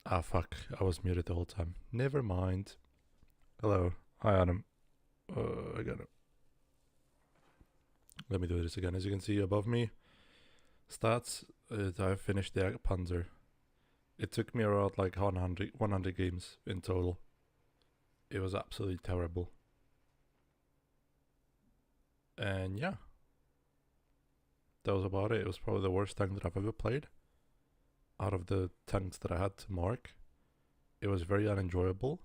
Ah, fuck. I was muted the whole time. Never mind. Hello. Hi, Adam. I got it. Let me do this again. As you can see above me, stats, I finished the Panzer. It took me around like 100 games in total. It was absolutely terrible. And yeah, that was about it. It was probably the worst tank that I've ever played. Out of the tanks that I had to mark, it was very unenjoyable.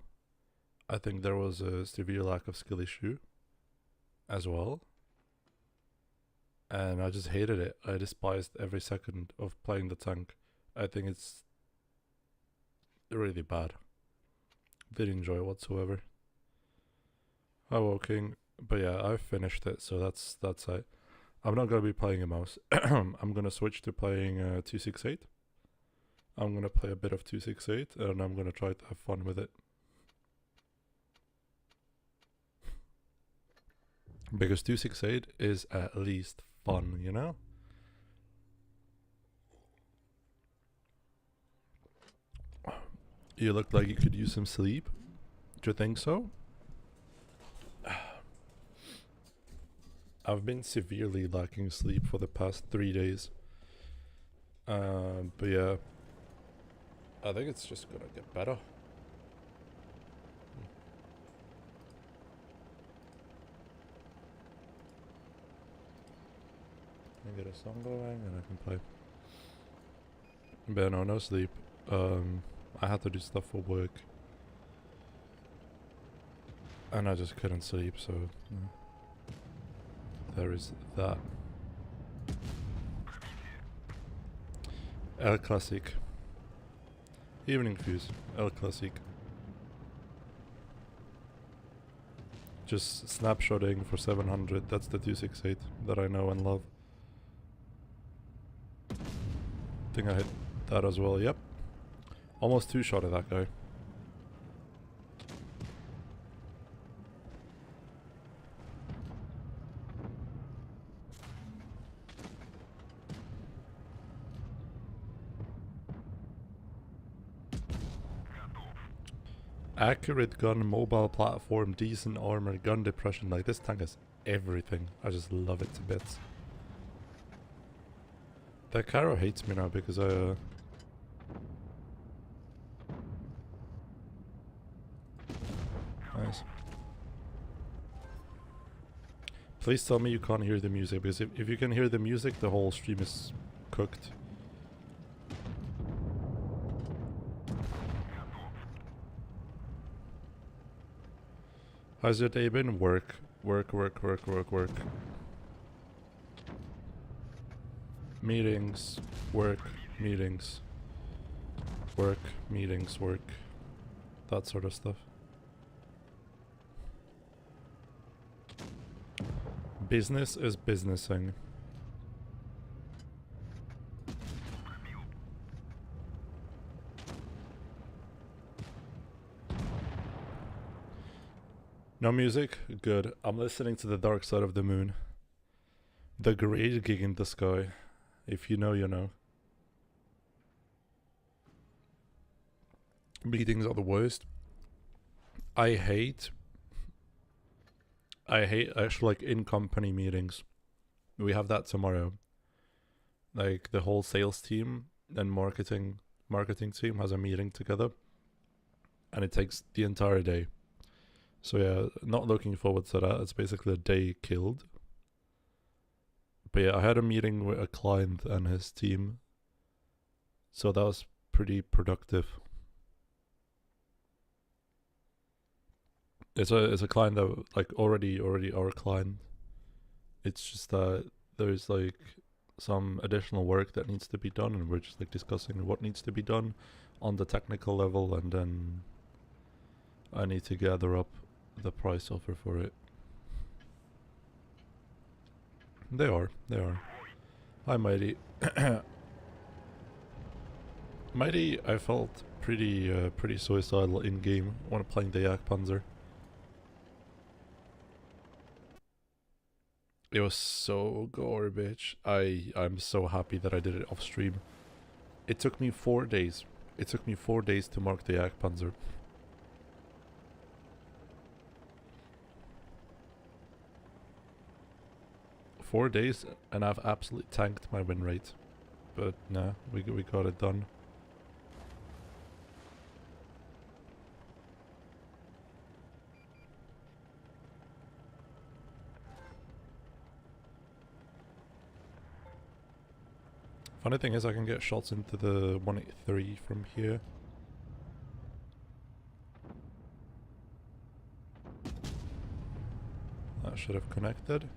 I think there was a severe lack of skill issue as well. And I just hated it. I despised every second of playing the tank. I think it's really bad. Didn't enjoy it whatsoever. Hello, King. But yeah, I finished it, so that's it. I'm not gonna be playing a mouse. I'm gonna switch to playing 268. I'm gonna play a bit of 268, and I'm gonna try to have fun with it. Because 268 is at least fun, you know? You look like you could use some sleep. Do you think so? I've been severely lacking sleep for the past 3 days. But yeah, I think it's just gonna get better. I get a song going and I can play. But no sleep. I had to do stuff for work. And I just couldn't sleep, so there is that. El Classic. Evening Fuse. El Classic. Just snapshotting for 700. That's the 268 that I know and love. Think I hit that as well. Yep. Almost two-shot of that guy. Accurate gun, mobile platform, decent armor, gun depression. Like, this tank has everything. I just love it to bits. That Caro hates me now because I Nice. Please tell me you can't hear the music, because if you can hear the music, the whole stream is cooked. How's your day been? Work. Work. Meetings. Work. Meetings. Work. Meetings. Work. That sort of stuff. Business is businessing. No music? Good. I'm listening to The Dark Side of the Moon. The great gig in the sky. If you know, you know. Meetings are the worst. I hate actually like in-company meetings. We have that tomorrow. Like the whole sales team and marketing team has a meeting together. And it takes the entire day. So yeah, not looking forward to that. It's basically a day killed. But yeah, I had a meeting with a client and his team. So that was pretty productive. It's a client that like already our client. It's just that there's like some additional work that needs to be done, and we're just like discussing what needs to be done on the technical level, and then I need to gather up the price offer for it. They are. Hi, Mighty. Mighty, I felt pretty suicidal in game when playing the Yak Panzer. It was so garbage. I'm so happy that I did it off stream. It took me 4 days It took me 4 days to mark the Jagdpanzer. Four days, and I've absolutely tanked my win rate. But nah, we got it done. Funny thing is, I can get shots into the 183 from here. That should have connected.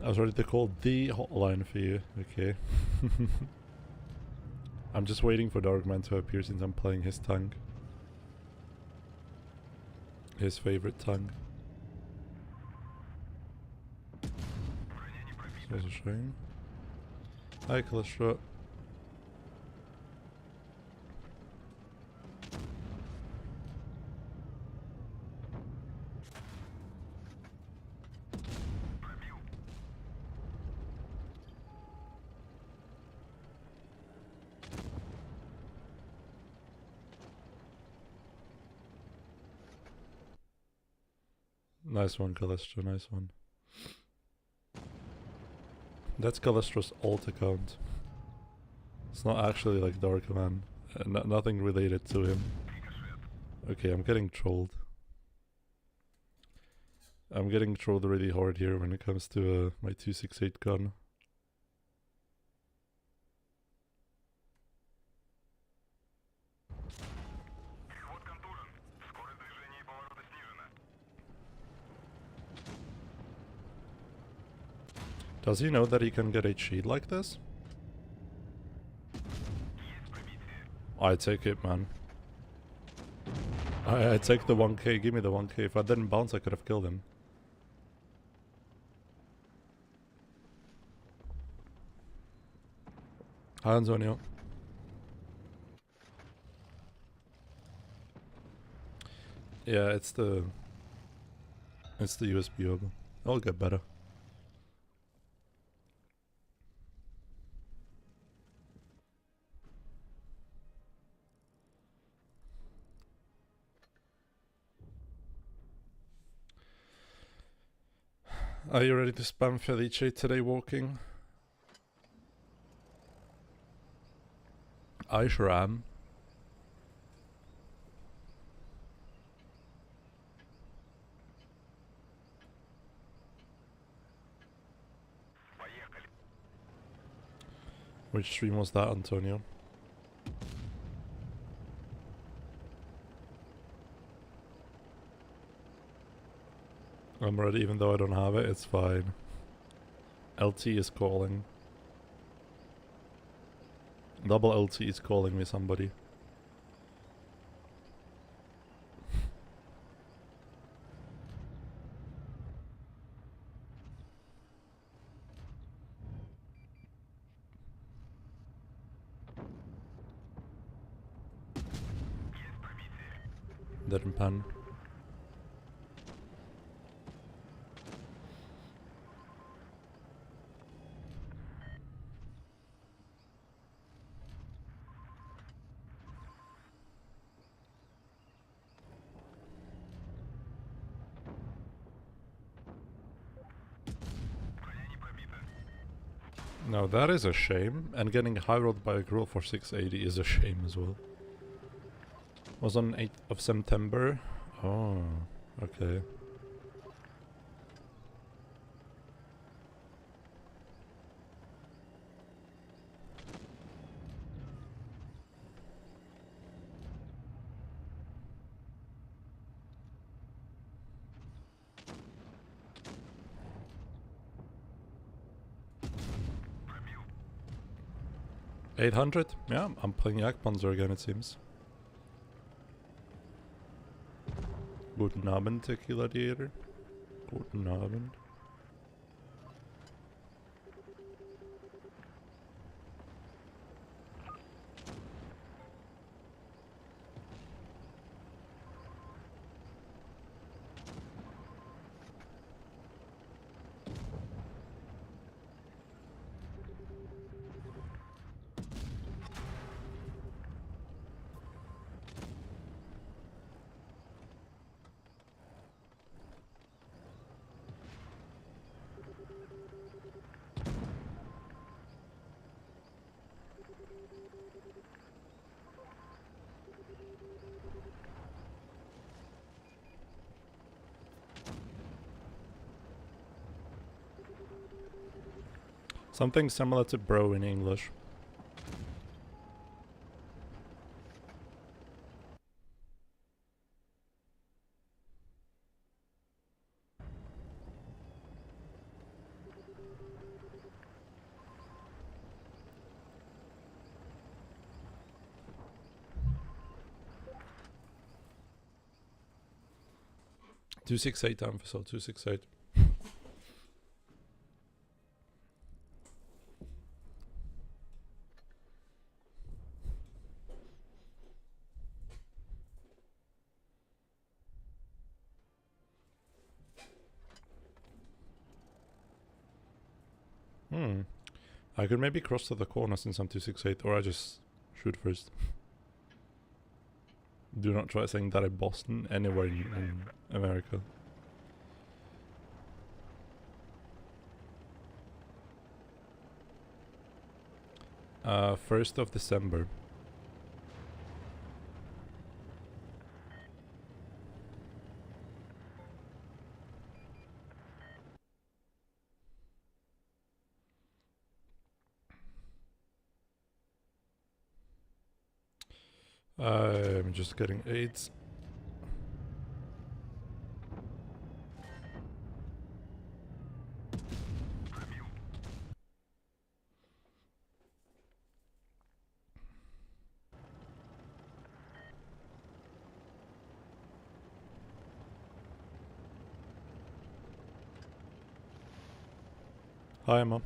I was ready to call the hotline for you. Okay. I'm just waiting for Darkman to appear since I'm playing his tank. His favorite tank. So it's a shame. Hi, Calistro. Nice one, Calistro, nice one. That's Calistro's alt account. It's not actually like Darkman. Nothing related to him. Okay, I'm getting trolled. I'm getting trolled really hard here when it comes to my 268 gun. Does he know that he can get a cheat like this? I take it, man. I take the 1k, give me the 1k. If I didn't bounce, I could have killed him. Hi, Antonio. Yeah, it's the USB hub. It'll get better. Are you ready to spam Felice today walking? I sure am. Which stream was that, Antonio? I'm ready even though I don't have it, it's fine. LT is calling. Double LT is calling me somebody. Didn't pan. No, that is a shame, and getting high rolled by a girl for 680 is a shame as well. Was on 8th of September. Oh, okay. $800? Yeah, I'm playing Jagdpanzer again, it seems. Guten Abend, Tequila Theater. Guten Abend. Something similar to bro in English. Two 6-8 Amphasol, 268. I could maybe cross to the corner since I'm 268, or I just shoot first. Do not try saying that in Boston, anywhere in America. 1st of December. I'm just getting AIDS. Hi, Mom.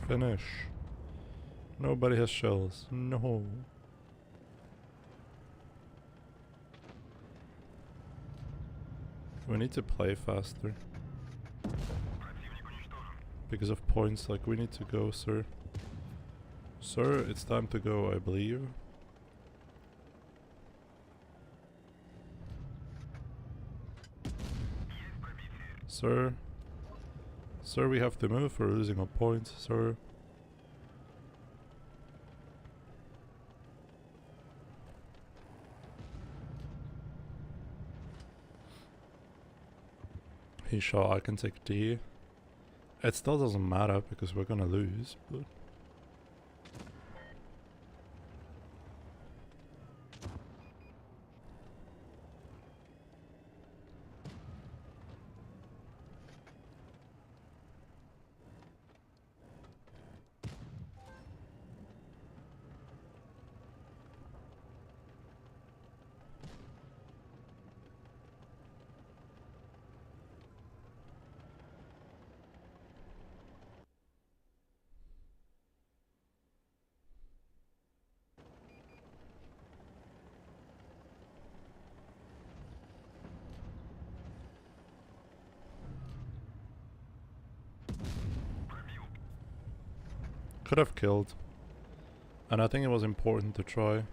Finish. Nobody has shells. No. We need to play faster. Because of points, like, we need to go, sir. Sir, it's time to go, I believe. Sir. Sir, we have to move, we're losing our points, sir. He shot, I can take D. It still doesn't matter because we're gonna lose, but... Could have killed. And I think it was important to try.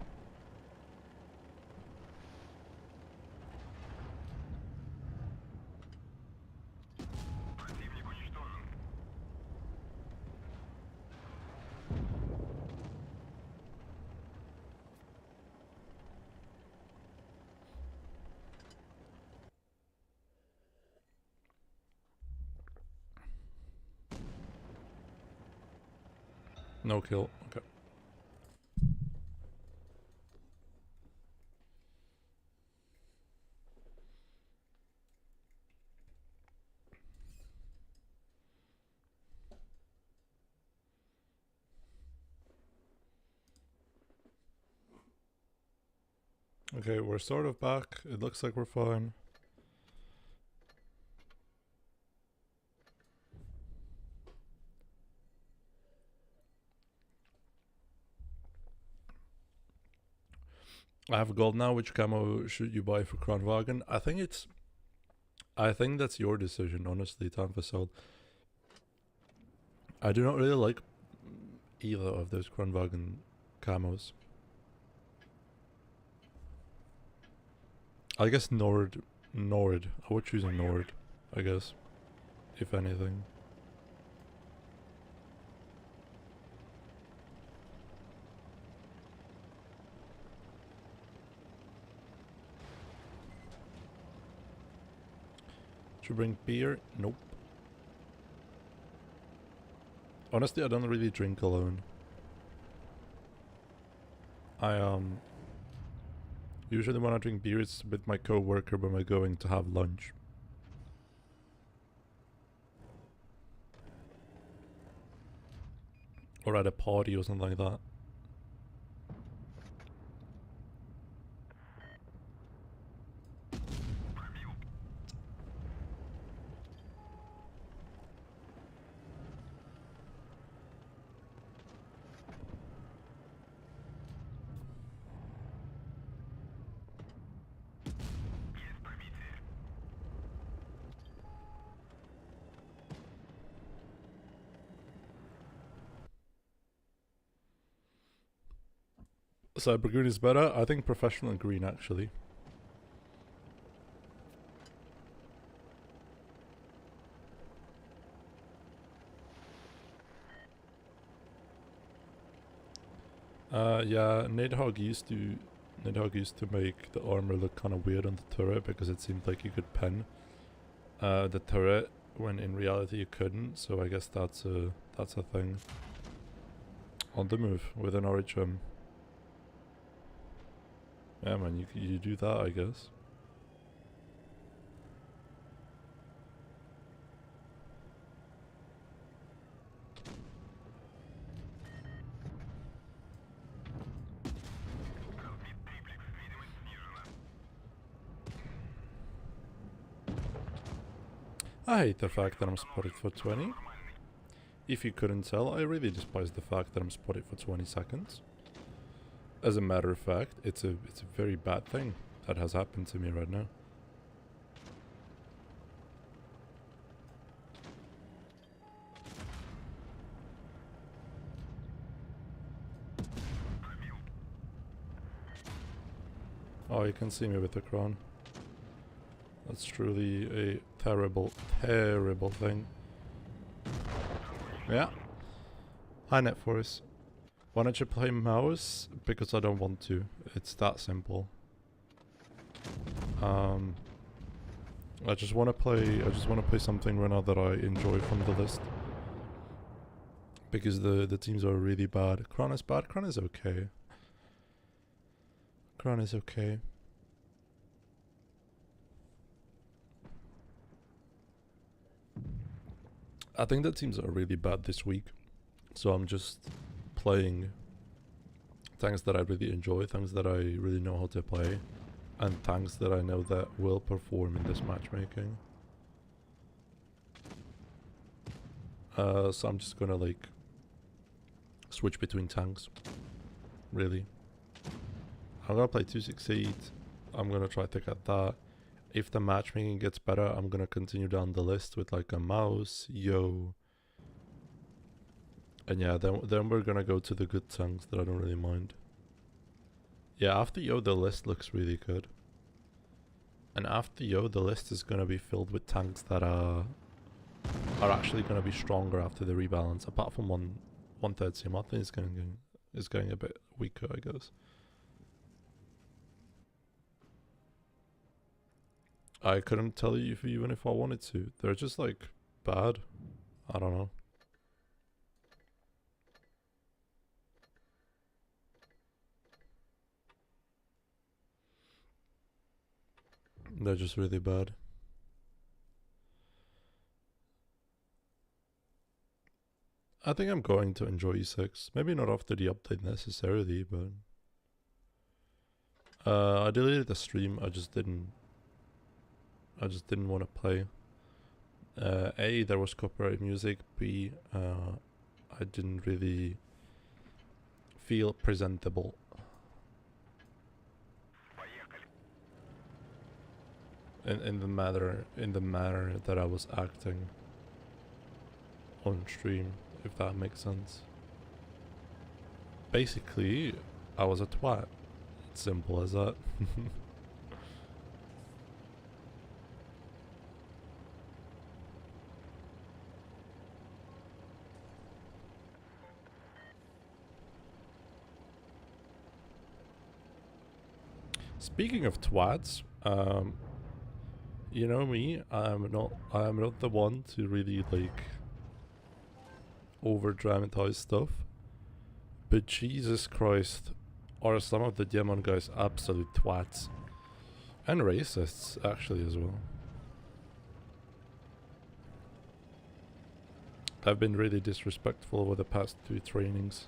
No kill. Okay. Okay, we're sort of back. It looks like we're fine. I have gold now. Which camo should you buy for Kronwagen? I think that's your decision, honestly, Tanfasol. I do not really like either of those Kronwagen camos. I guess Nord. I would choose a Nord, I guess. If anything. Should bring beer? Nope. Honestly, I don't really drink alone. I usually when I drink beer it's with my co-worker when we're going to have lunch. Or at a party or something like that. Cyber green is better. I think professional green actually. Yeah, Nidhogg used to make the armor look kind of weird on the turret because it seemed like you could pen the turret when in reality you couldn't. So I guess that's a thing. On the move with an RHM. Yeah, man, you do that, I guess. I hate the fact that I'm spotted for 20. If you couldn't tell, I really despise the fact that I'm spotted for 20 seconds. As a matter of fact, it's a very bad thing that has happened to me right now. Oh, you can see me with the crown. That's truly a terrible, terrible thing. Yeah. Hi, NetForce. Why don't you play mouse? Because I don't want to. It's that simple. I just want to play something right now that I enjoy from the list. Because the teams are really bad. Kron is bad. Kron is okay. Kron is okay. I think the teams are really bad this week. So I'm just playing tanks that I really enjoy, tanks that I really know how to play, and tanks that I know that will perform in this matchmaking. So I'm just gonna like switch between tanks, really. I'm gonna play 268, I'm gonna try to get that. If the matchmaking gets better, I'm gonna continue down the list with like a mouse, yo, And yeah, then we're gonna go to the good tanks that I don't really mind. Yeah, after Yo, the list looks really good. And after Yo, the list is gonna be filled with tanks that are actually gonna be stronger after the rebalance. Apart from one third team, I think is getting a bit weaker, I guess. I couldn't tell you even if I wanted to. They're just like bad. I don't know. They're just really bad. I think I'm going to enjoy E6. Maybe not after the update necessarily, but I deleted the stream. I just didn't want to play. A, there was copyright music. B, I didn't really feel presentable. In the manner that I was acting on stream, if that makes sense. Basically, I was a twat. It's simple as that. Speaking of twats, you know me, I am not the one to really like over dramatize stuff. But Jesus Christ, are some of the Demon guys absolute twats. And racists, actually, as well. I've been really disrespectful over the past 2 trainings.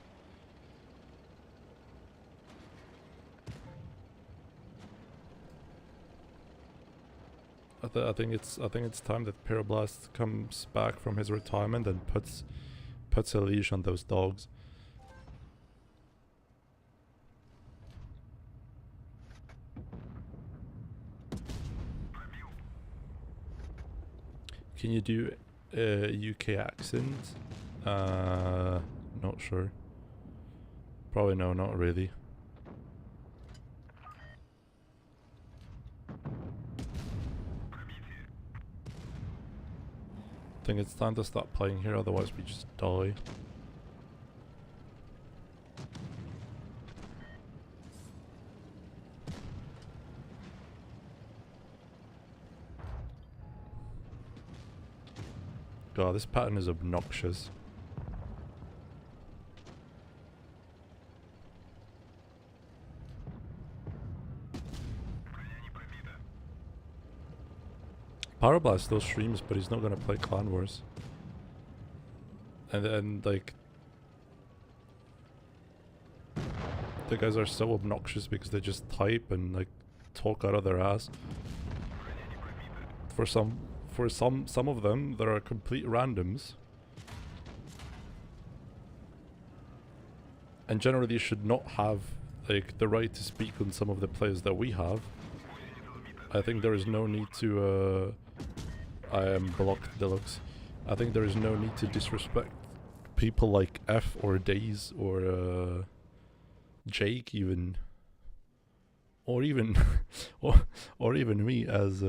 I think it's time that Pyroblast comes back from his retirement and puts a leash on those dogs. Can you do a UK accent? Not sure. Probably no, not really. I think it's time to stop playing here, otherwise we just die. God, this pattern is obnoxious. Pyroblast still streams, but he's not gonna play Clan Wars. And then, like, the guys are so obnoxious because they just type and, like, talk out of their ass. For some of them, there are complete randoms. And generally you should not have, like, the right to speak on some of the players that we have. I think there is no need to, I am blocked deluxe. I think there is no need to disrespect people like F or Days or Jake even. Or even, or even me as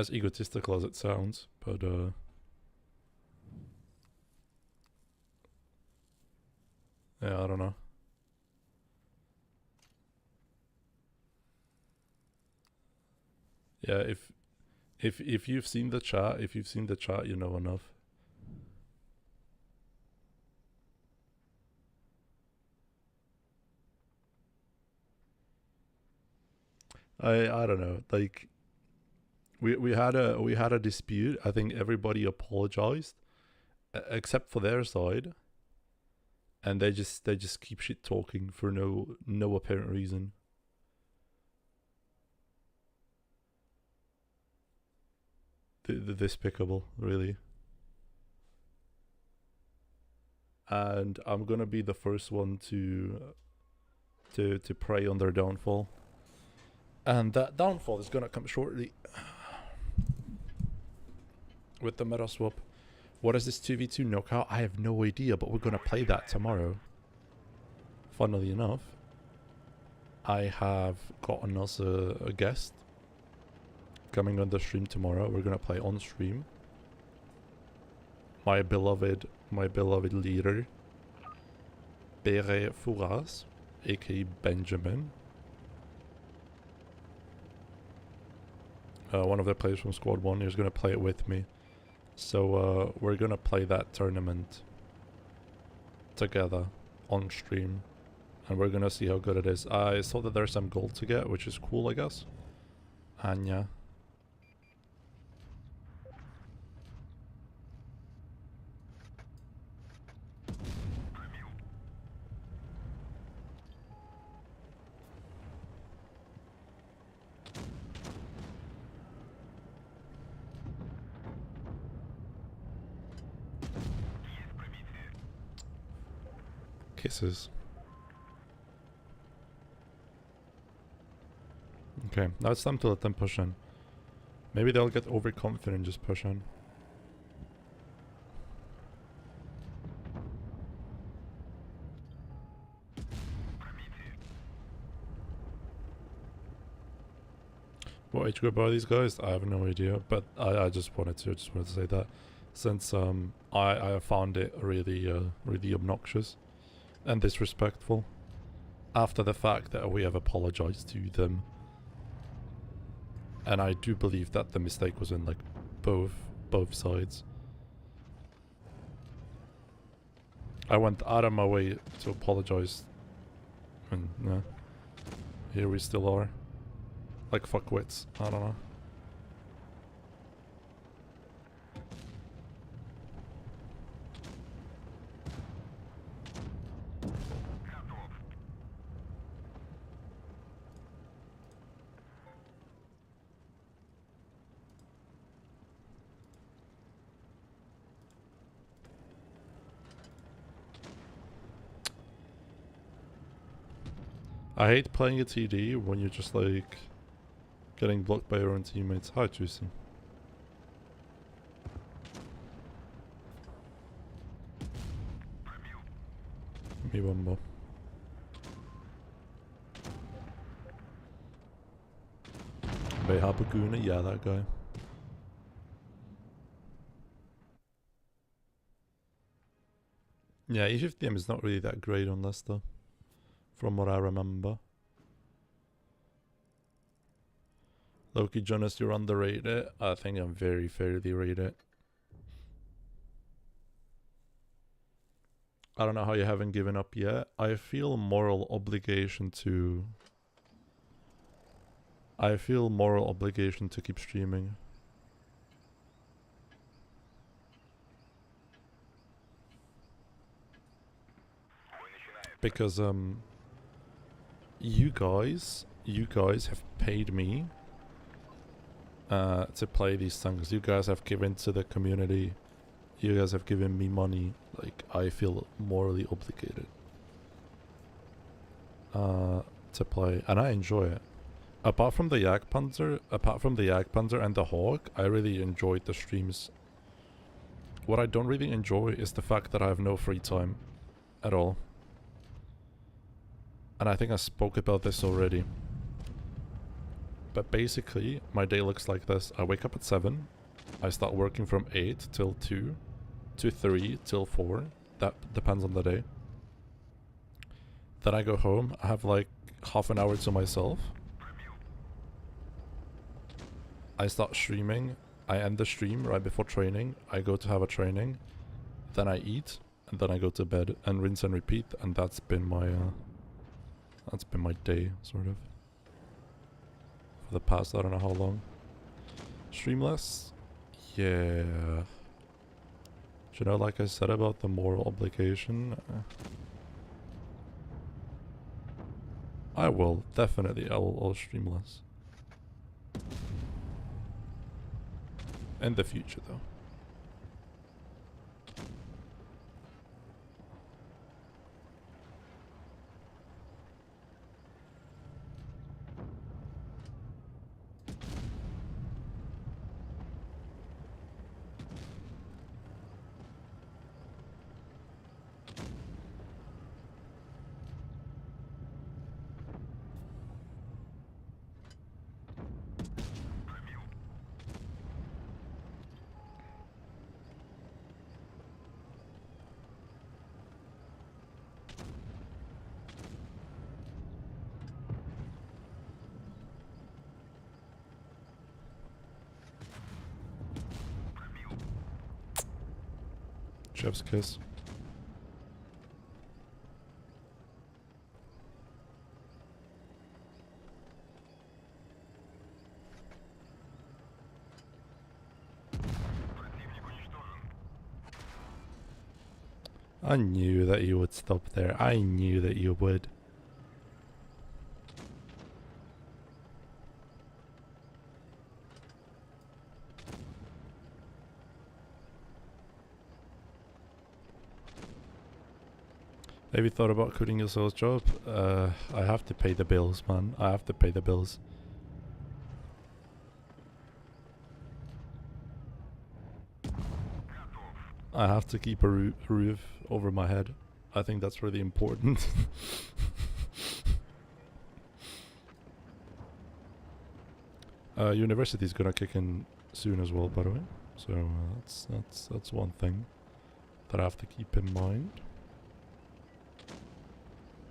egotistical as it sounds, but yeah, I don't know. Yeah, if you've seen the chat, you know enough. I don't know. Like we had a dispute. I think everybody apologized except for their side. And they just keep shit talking for no apparent reason. The despicable, really. And I'm gonna be the first one to prey on their downfall. And that downfall is gonna come shortly. with the meta swap. What is this 2v2 knockout? I have no idea, but we're going to play that tomorrow. Funnily enough, I have gotten us a guest coming on the stream tomorrow. We're going to play on stream. My beloved leader, Bere Fouras, aka Benjamin. One of the players from Squad 1 is going to play it with me. So we're going to play that tournament together on stream. And we're going to see how good it is. I saw that there's some gold to get, which is cool, I guess. And yeah. Kisses. Okay, now it's time to let them push in. Maybe they'll get overconfident and just push in. What age group are these guys? I have no idea, but I just wanted to say that, since I found it really obnoxious and disrespectful after the fact that we have apologized to them. And I do believe that the mistake was in like both sides. I went out of my way to apologize, and yeah, here we still are, like fuckwits. I don't know. I hate playing a TD when you're just like getting blocked by your own teammates. Hi, Juicy. Me one more. Behabaguna, yeah, that guy. Yeah, E50M is not really that great on Leicester, from what I remember. Loki Jonas, you're underrated. I think I'm very fairly rated. I don't know how you haven't given up yet. I feel moral obligation to... keep streaming. Because you guys have paid me to play these things. You guys have given to the community. You guys have given me money. Like, I feel morally obligated to play, and I enjoy it. Apart from the Jagdpanzer and the Hawk, I really enjoyed the streams. What I don't really enjoy is the fact that I have no free time at all. And I think I spoke about this already. But basically, my day looks like this. I wake up at 7. I start working from 8 till 2. To 3 till 4. That depends on the day. Then I go home. I have like half an hour to myself. I start streaming. I end the stream right before training. I go to have a training. Then I eat. And then I go to bed. And rinse and repeat. And that's been my day, sort of. For the past, I don't know how long. Stream less? Yeah. You know, like I said about the moral obligation, I will, definitely, I'll stream less. In the future, though. Chef's kiss. I knew that you would stop there. I knew that you would. Have you thought about quitting your sales job? I have to pay the bills, man. I have to pay the bills. I have to keep a roof over my head. I think that's really important. University's gonna kick in soon as well, by the way. So that's one thing that I have to keep in mind.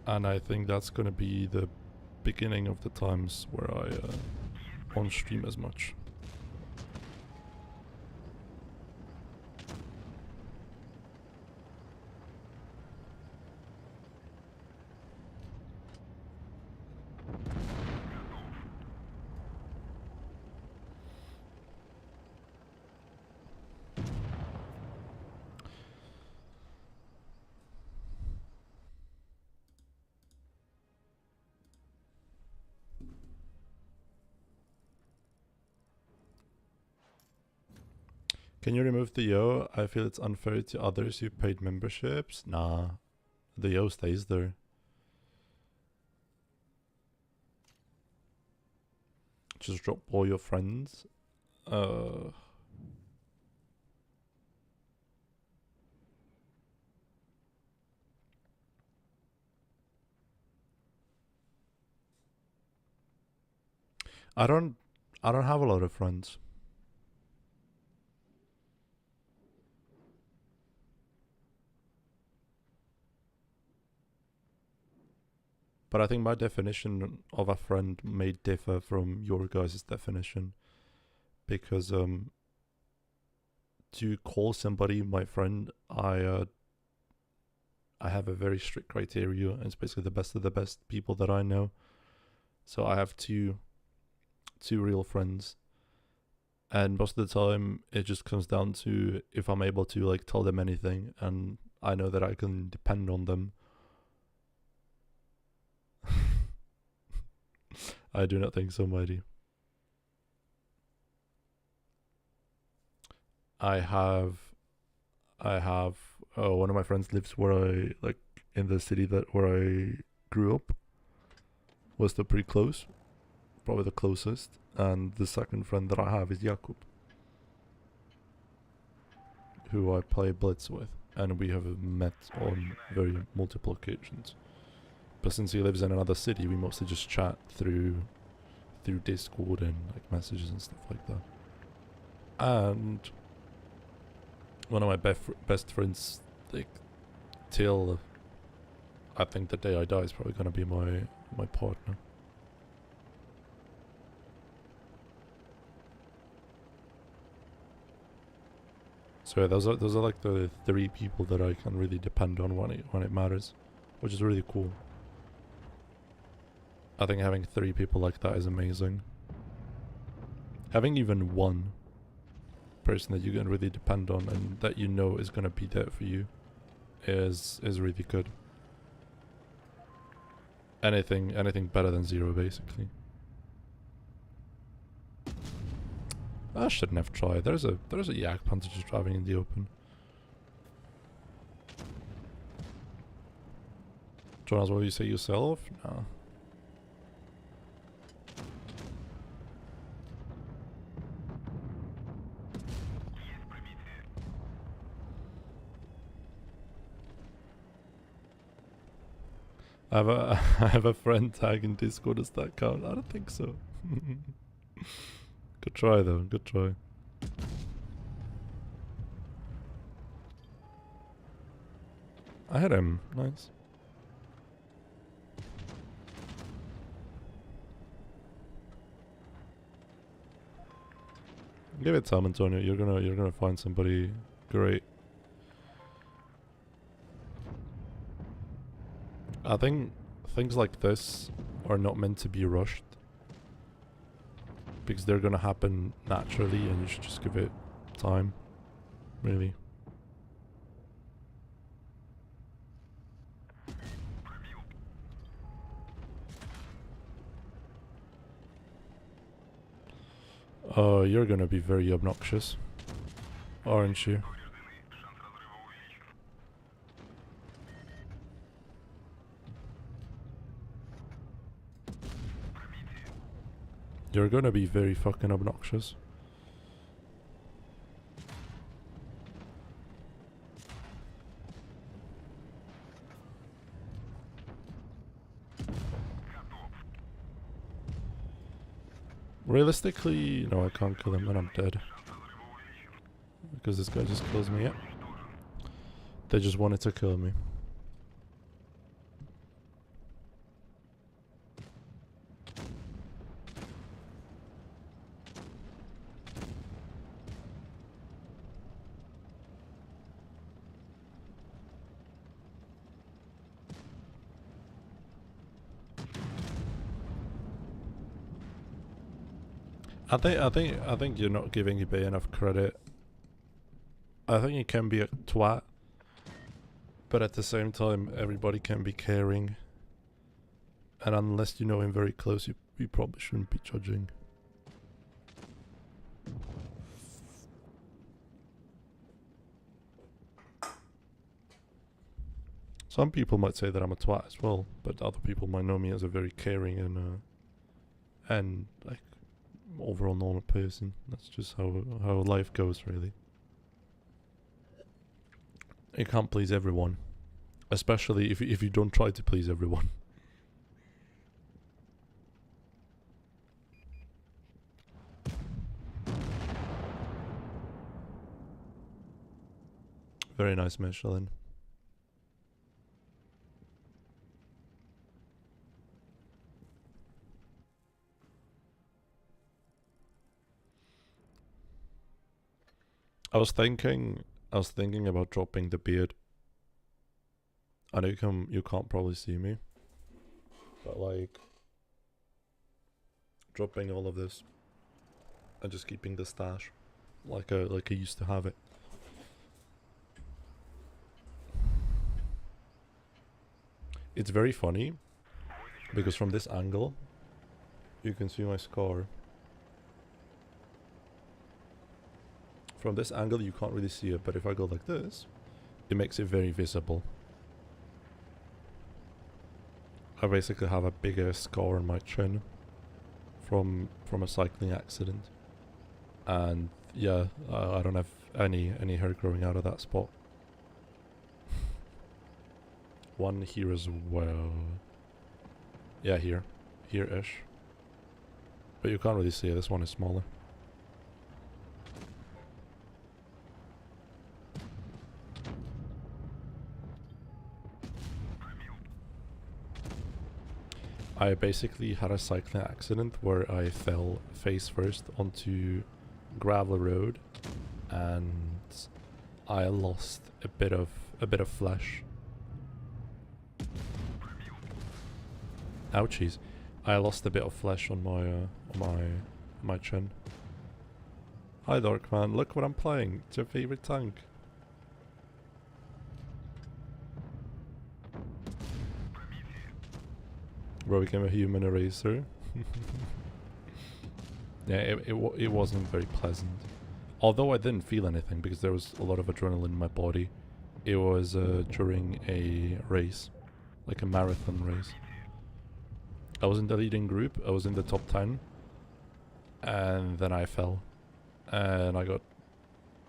And I think that's gonna be the beginning of the times where I won't stream as much. Can you remove the yo? I feel it's unfair to others who paid memberships. Nah, the yo stays there. Just drop all your friends. I don't have a lot of friends. But I think my definition of a friend may differ from your guys' definition. Because to call somebody my friend, I have a very strict criteria, and it's basically the best of the best people that I know. So I have two real friends, and most of the time it just comes down to if I'm able to like tell them anything and I know that I can depend on them. I do not think so, mighty. I have one of my friends lives where I like in the city that where I grew up. Was still pretty close, probably the closest. And the second friend that I have is Jakub, who I play Blitz with, and we have met on very multiple occasions. But since he lives in another city, we mostly just chat through Discord and like messages and stuff like that. And one of my best friends, like till I think the day I die, is probably gonna be my partner. So yeah, those are like the 3 people that I can really depend on when it matters, which is really cool. I think having 3 people like that is amazing. Having even one person that you can really depend on and that you know is gonna be there for you is really good. Anything better than 0, basically. I shouldn't have tried. There's a yak punter just driving in the open. Jonas, what do you say yourself? No. I have a friend tag in Discord. Does that count? I don't think so. Good try though. Good try. I hit him. Nice. Give it time, Antonio. You're gonna find somebody great. I think things like this are not meant to be rushed because they're gonna happen naturally, and you should just give it time, really. You're gonna be very obnoxious, aren't you? You're gonna be very fucking obnoxious. Realistically, no, I can't kill him and I'm dead. Because this guy just kills me, yeah. They just wanted to kill me. I think you're not giving eBay enough credit. I think you can be a twat, but at the same time, everybody can be caring. And unless you know him very close, you probably shouldn't be judging. Some people might say that I'm a twat as well, but other people might know me as a very caring and like overall normal person. That's just how life goes, really. You can't please everyone, especially if you don't try to please everyone. Very nice, Michelin. I was thinking about dropping the beard. I know you can't probably see me, but like dropping all of this and just keeping the stash like I used to have it. It's very funny because from this angle you can see my scar. From this angle you can't really see it, but if I go like this, it makes it very visible. I basically have a bigger scar on my chin from a cycling accident, and yeah, I don't have any hair growing out of that spot. One here as well. Yeah, here-ish. But you can't really see it. This one is smaller. I basically had a cycling accident where I fell face first onto gravel road, and I lost a bit of flesh. Ouchies! I lost a bit of flesh on my chin. Hi Darkman, look what I'm playing. It's your favorite tank. Where we became a human eraser. Yeah, it wasn't very pleasant. Although I didn't feel anything because there was a lot of adrenaline in my body. It was during a race, like a marathon race. I was in the leading group, I was in the top 10, and then I fell. And I got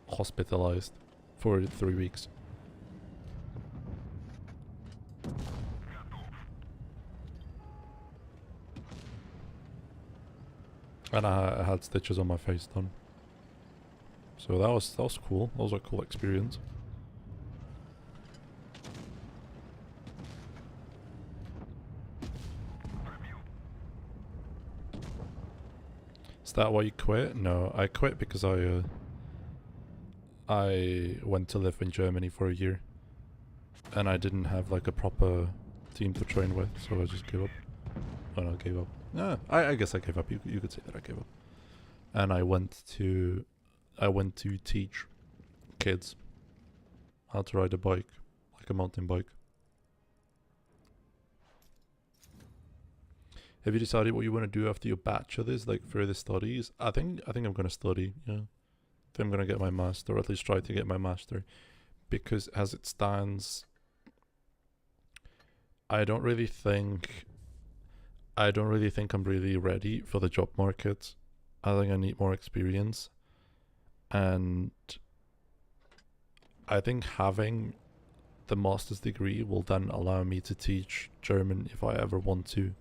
hospitalized for 3 weeks. And I had stitches on my face done. So that was cool. That was a cool experience. Is that why you quit? No, I quit because I went to live in Germany for a year, and I didn't have like a proper team to train with, so I just gave up. Oh no, I gave up. Yeah, I guess I gave up. You could say that I gave up. And I went to teach kids how to ride a bike, like a mountain bike. Have you decided what you want to do after your bachelor's, like further studies? I think I'm gonna study. Yeah, I think I'm gonna get my master, or at least try to get my master, because as it stands, I don't really think I'm really ready for the job market. I think I need more experience, and I think having the master's degree will then allow me to teach German if I ever want to.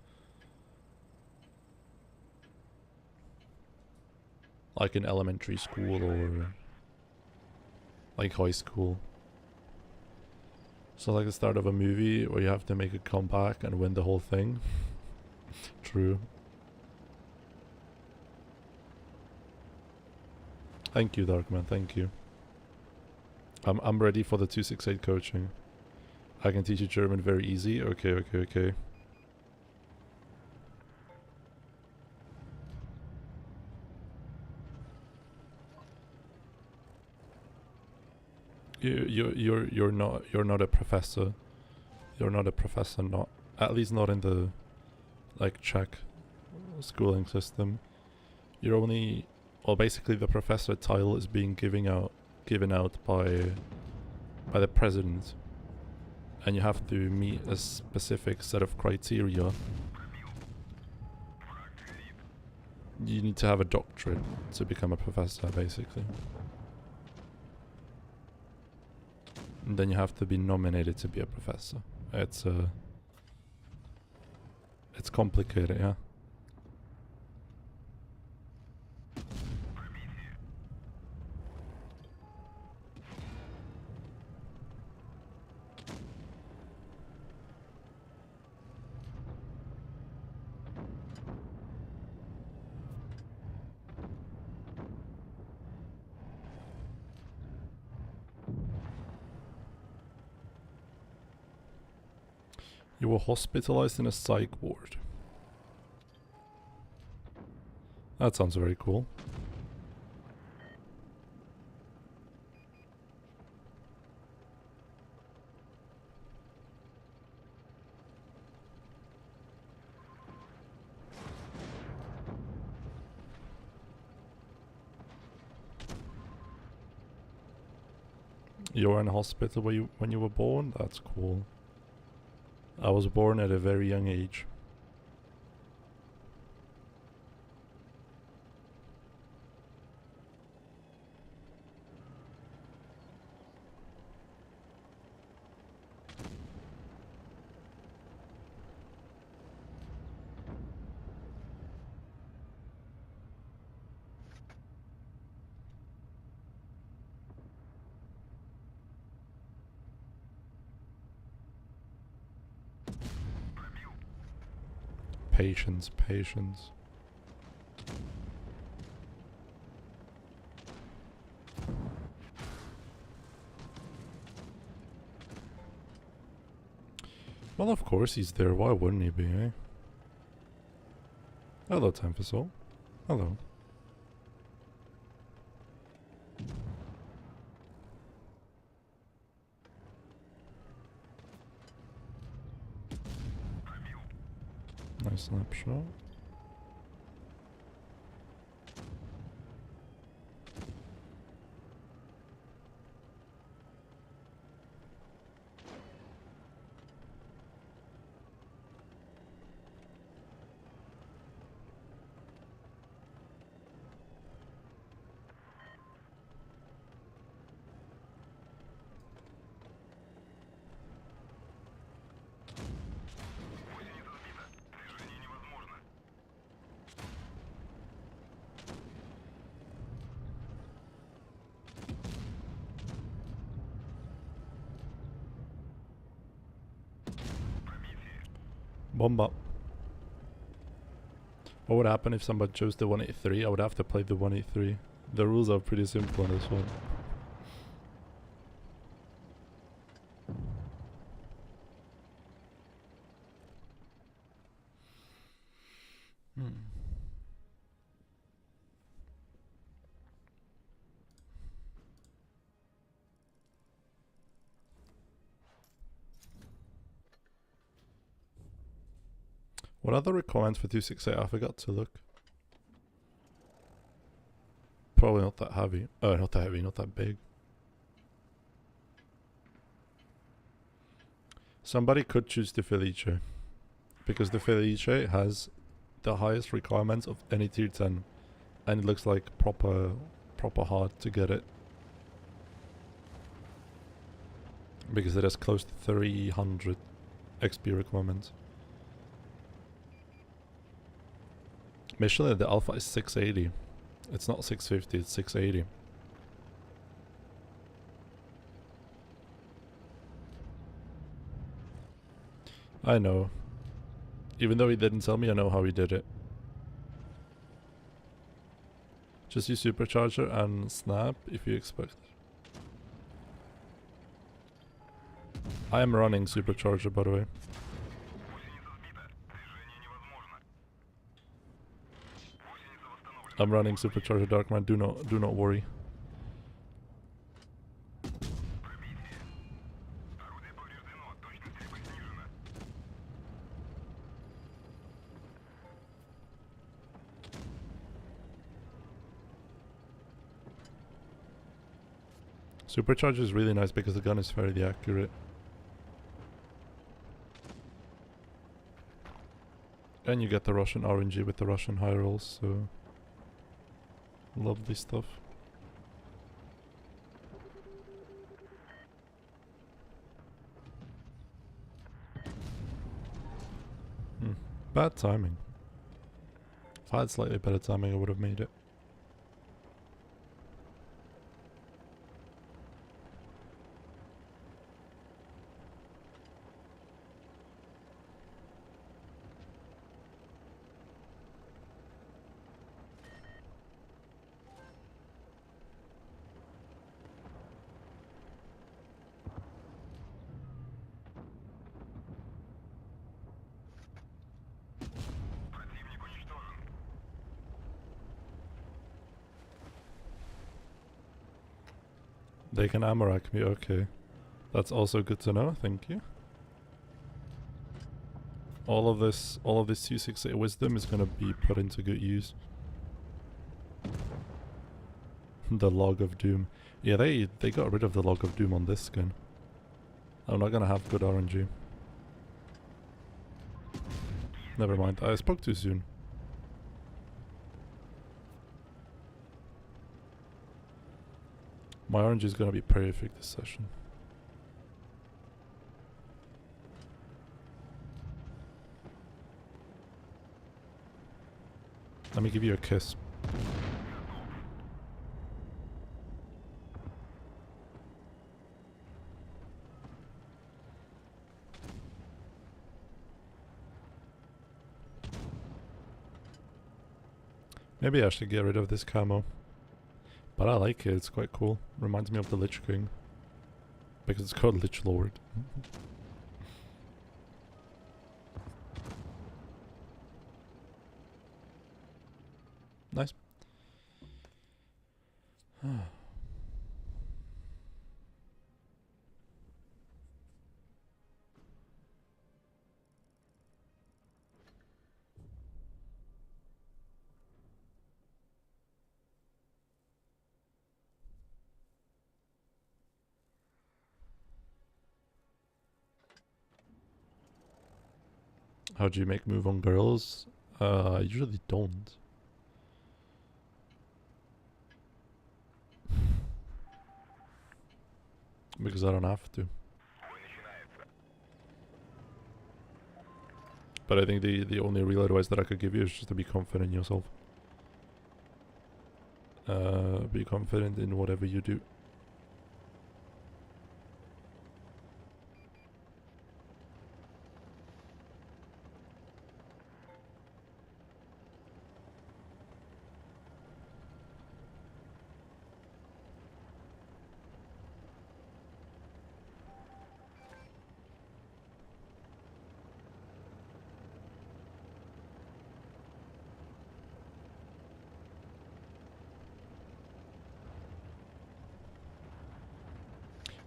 Like in elementary school or like high school. So like the start of a movie where you have to make a comeback and win the whole thing. True. Thank you, Darkman, thank you. I'm ready for the 268 coaching. I can teach you German very easy. Okay. You're not a professor. You're not a professor, not at least not in the like Czech schooling system. You're only, well, basically the professor title is being given out by the president, and you have to meet a specific set of criteria. You need to have a doctorate to become a professor, basically. And then you have to be nominated to be a professor. It's complicated, yeah. You were hospitalized in a psych ward. That sounds very cool. You were in a hospital when you were born? That's cool. I was born at a very young age. Patience. Well, of course he's there. Why wouldn't he be, eh? Hello, Time for Soul. Hello. Nice snapshot. Bomba. What would happen if somebody chose the 183? I would have to play the 183. The rules are pretty simple on this one. What are the requirements for 268? I forgot to look. Probably not that heavy. Oh, not that heavy, not that big. Somebody could choose the Felice, because the Felice has the highest requirements of any tier 10, and it looks like proper hard to get it, because it has close to 300 XP requirements. Michelin, the alpha is 680. It's not 650, it's 680. I know. Even though he didn't tell me, I know how he did it. Just use supercharger and snap if you expect. I am running supercharger, by the way. I'm running supercharger, Darkman. Do not worry. Supercharger is really nice because the gun is fairly accurate. And you get the Russian RNG with the Russian high rolls, so lovely stuff. Bad timing. If I had slightly better timing, I would have made it. They can Amarak me, okay. That's also good to know, thank you. All of this 268 wisdom is gonna be put into good use. The log of doom. Yeah, they got rid of the log of doom on this skin. I'm not gonna have good RNG. Never mind, I spoke too soon. My RNG is gonna be perfect this session. Let me give you a kiss. Maybe I should get rid of this camo. But I like it, it's quite cool. Reminds me of the Lich King. Because it's called Lich Lord. Nice. How do you make move on girls? I usually don't. Because I don't have to. But I think the only real advice that I could give you is just to be confident in yourself. Be confident in whatever you do.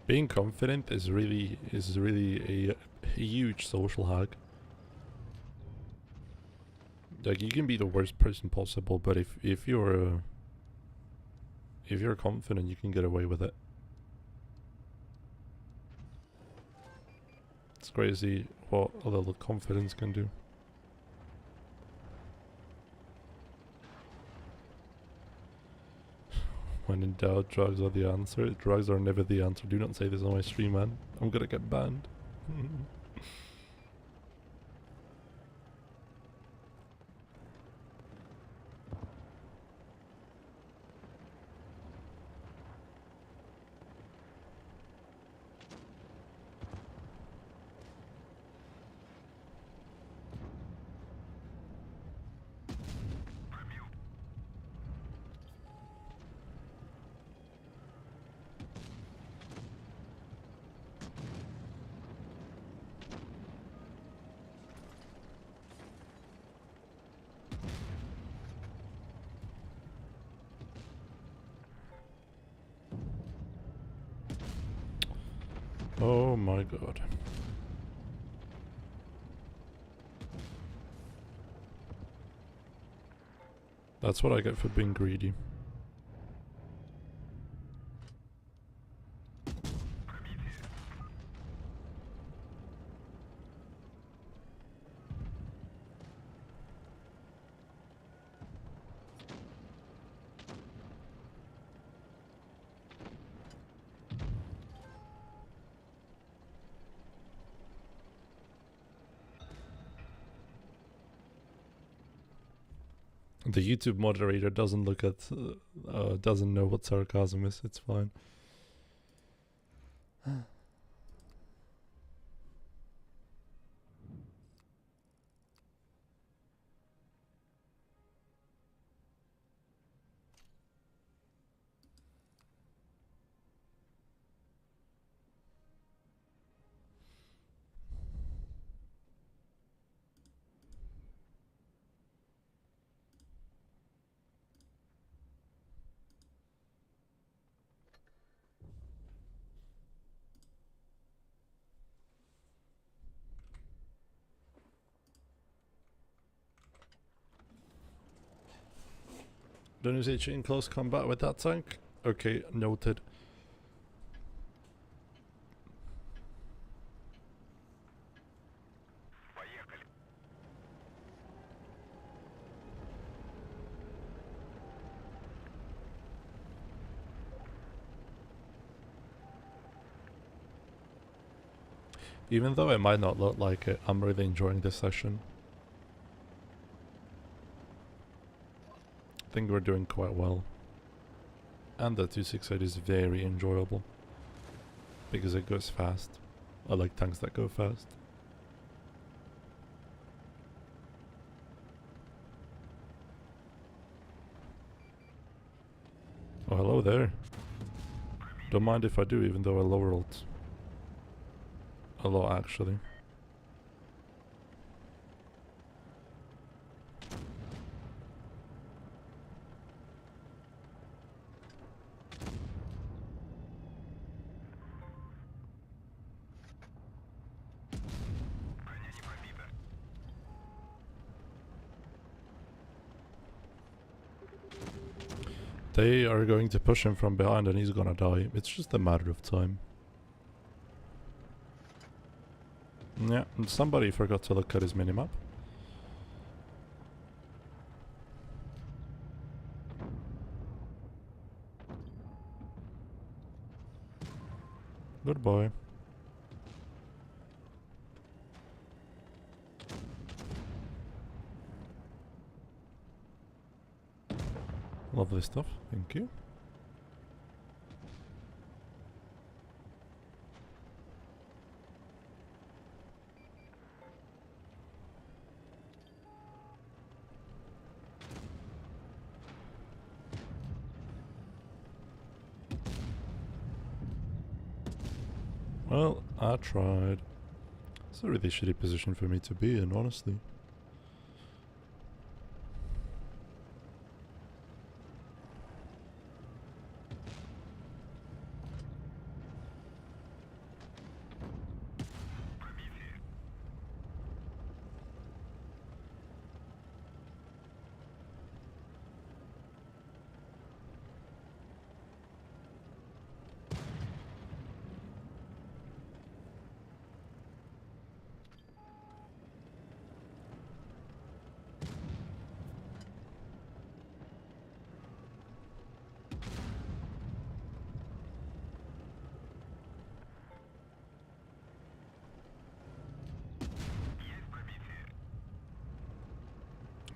Being confident is really a huge social hack. Like, you can be the worst person possible, but if you're confident, you can get away with it. It's crazy what a little confidence can do. When in doubt, drugs are the answer. Drugs are never the answer. Do not say this on my stream, man. I'm gonna get banned. Oh my god. That's what I get for being greedy. The YouTube moderator doesn't look at, doesn't know what sarcasm is. It's fine. Don't use HE in close combat with that tank? Okay, noted. Even though it might not look like it, I'm really enjoying this session. I think we're doing quite well. And the 268 is very enjoyable. Because it goes fast. I like tanks that go fast. Oh, hello there. Don't mind if I do, even though I lower ult. A lot, actually. They are going to push him from behind and he's gonna die. It's just a matter of time. Yeah, and somebody forgot to look at his minimap. Goodbye. Lovely stuff, thank you. Well, I tried. It's a really shitty position for me to be in, honestly.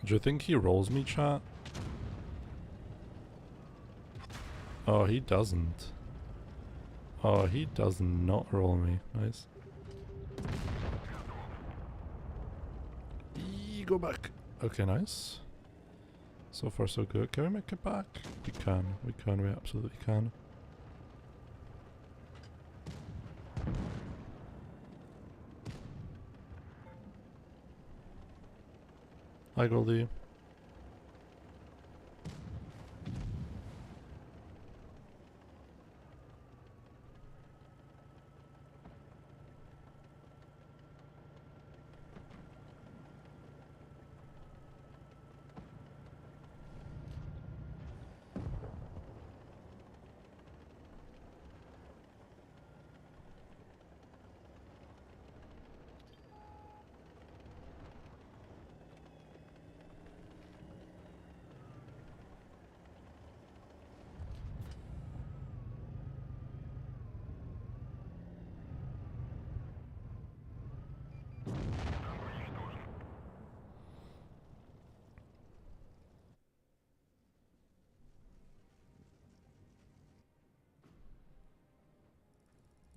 Do you think he rolls me, chat? Oh, he doesn't. Oh, he does not roll me. Nice. Go back. Okay, nice. So far so good. Can we make it back? We can. We absolutely can. Hi Goldie.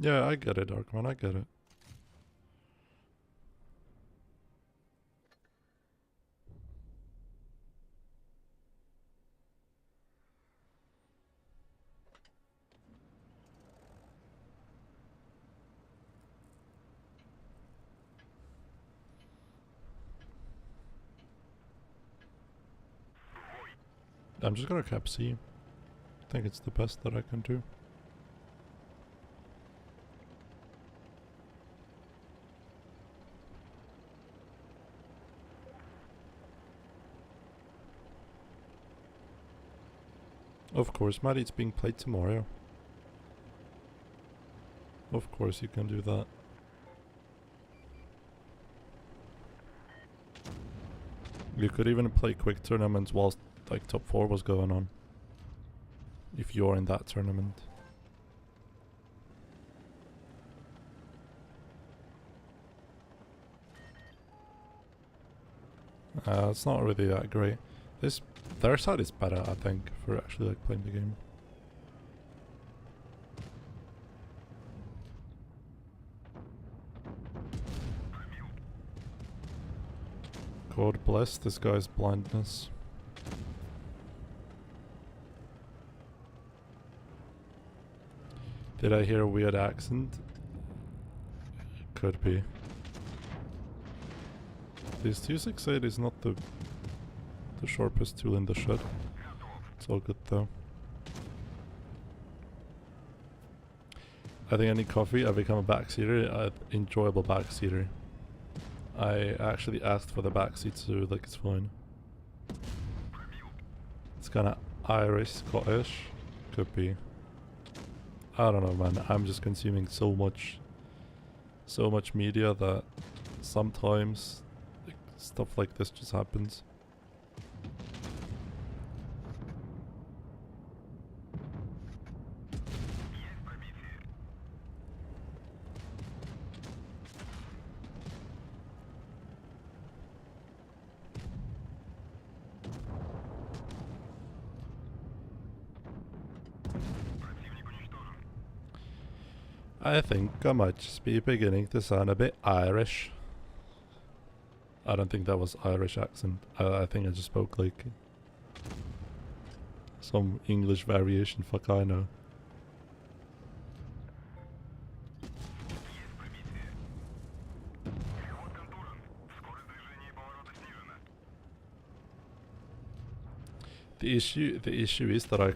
Yeah, I get it, Darkman, I get it. I'm just gonna cap C. I think it's the best that I can do. Of course, Maddie, it's being played tomorrow. Of course you can do that. You could even play quick tournaments whilst like top 4 was going on. If you're in that tournament. It's not really that great. Their side is better, I think, for actually like playing the game. God bless this guy's blindness. Did I hear a weird accent? Could be. This 268 is not the sharpest tool in the shed. It's all good though. I think I need coffee. I become a backseater. Enjoyable backseater. I actually asked for the backseat, so like it's fine. It's kinda Irish, Scottish. Could be. I don't know, man. I'm just consuming so much media that sometimes like, stuff like this just happens. I think I might just be beginning to sound a bit Irish. I don't think that was Irish accent. I think I just spoke like some English variation, fuck I know. The issue is that I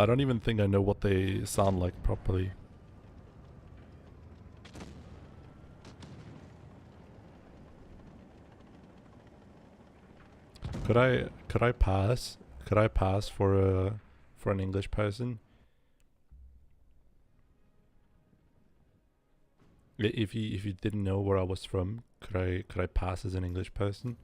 don't even think I know what they sound like properly. Could I pass? Could I pass for an English person? If you didn't know where I was from, could I pass as an English person?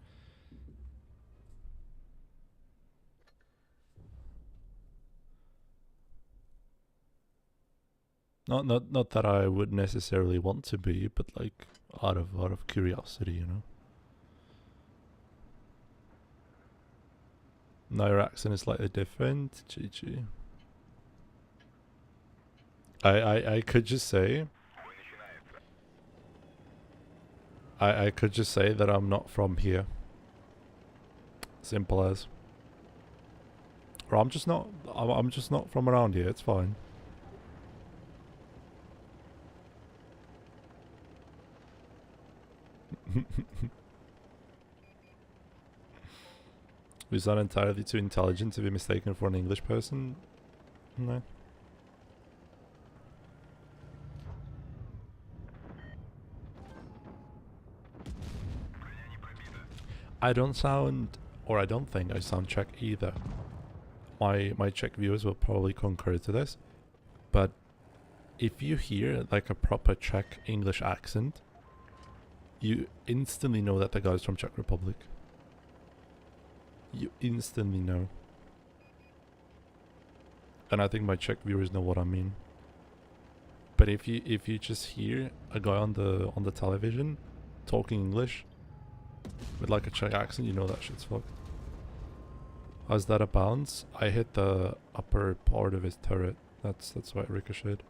Not that I would necessarily want to be, but like out of curiosity, you know. No, your accent is slightly different. GG. I could just say I could just say that I'm not from here. Simple as. Or I'm just not from around here, it's fine. Is that entirely too intelligent to be mistaken for an English person? No. I don't sound, or I don't think I sound Czech either. My Czech viewers will probably concur to this, but if you hear like a proper Czech English accent, you instantly know that the guy's from Czech Republic. You instantly know. And I think my Czech viewers know what I mean. But if you just hear a guy on the television talking English with like a Czech accent, you know that shit's fucked. How's that a bounce? I hit the upper part of his turret. That's why it ricocheted.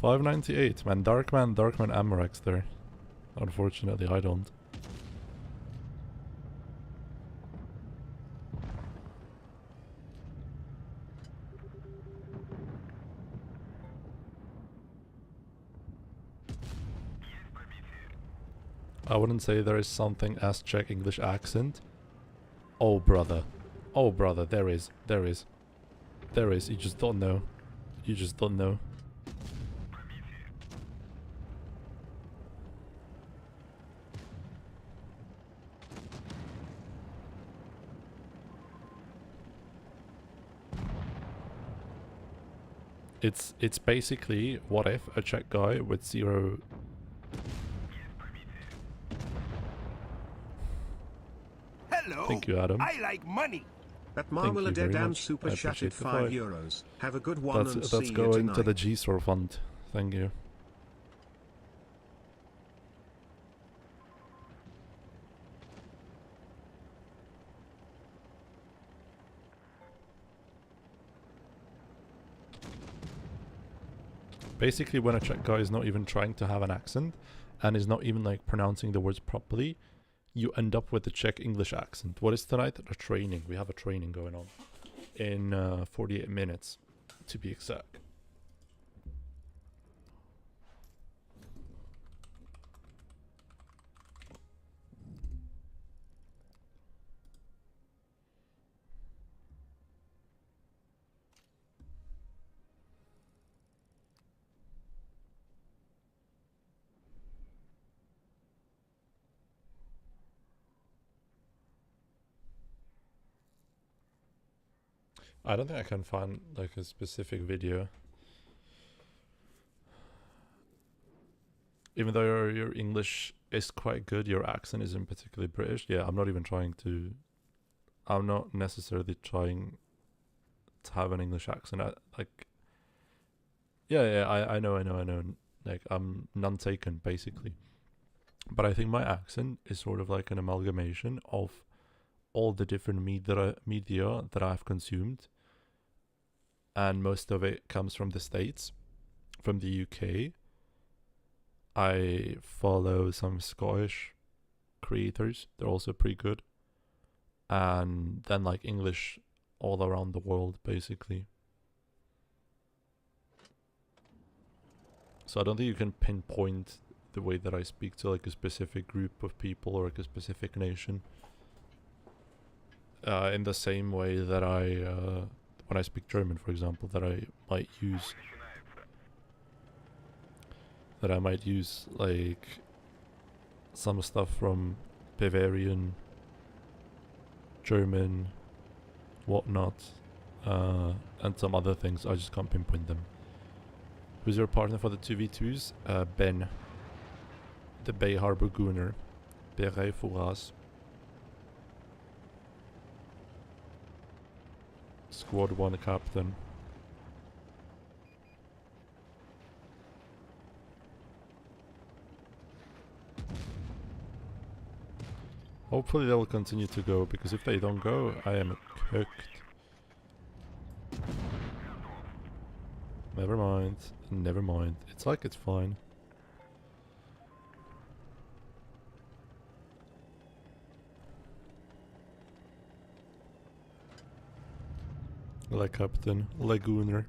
$5.98, man. Darkman Amorex there. Unfortunately, I don't. I wouldn't say there is something as Czech English accent. Oh brother. Oh brother, there is. There is. There is. You just don't know. You just don't know. It's basically what if a Czech guy with zero. Hello. Thank you, Adam. I like money. That Marmala Dead and super chatted €5. Have a good one and see you tonight. That's going to the G-Store fund. Thank you. Basically, when a Czech guy is not even trying to have an accent and is not even like pronouncing the words properly, you end up with the Czech English accent. What is tonight? A training. We have a training going on in 48 minutes, to be exact. I don't think I can find like a specific video. Even though your English is quite good, your accent isn't particularly British. Yeah, I'm not even trying to. I'm not necessarily trying to have an English accent. I know. Like, I'm none taken, basically. But I think my accent is sort of like an amalgamation of all the different media that I've consumed. And most of it comes from the States, from the UK. I follow some Scottish creators. They're also pretty good. And then like English all around the world, basically. So I don't think you can pinpoint the way that I speak to like a specific group of people or like a specific nation. In the same way that when I speak German, for example, that I might use like some stuff from Bavarian, German, whatnot, and some other things. I just can't pinpoint them. Who's your partner for the 2v2s? Ben, the Bay Harbor Gooner, Beret Fouras. Squad 1 captain. Hopefully they will continue to go, because if they don't go, I am cooked. Never mind. Never mind. It's like it's fine. Le Captain. Lagooner.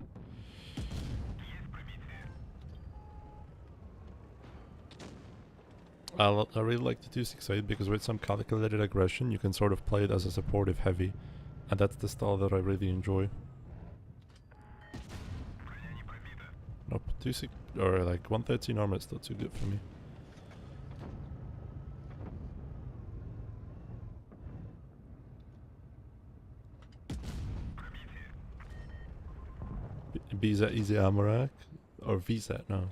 I really like the 268 because with some calculated aggression you can sort of play it as a supportive heavy, and that's the style that I really enjoy. Nope, 26 or like 113 armor is still too good for me. BZ easy Amarak or VZ? No,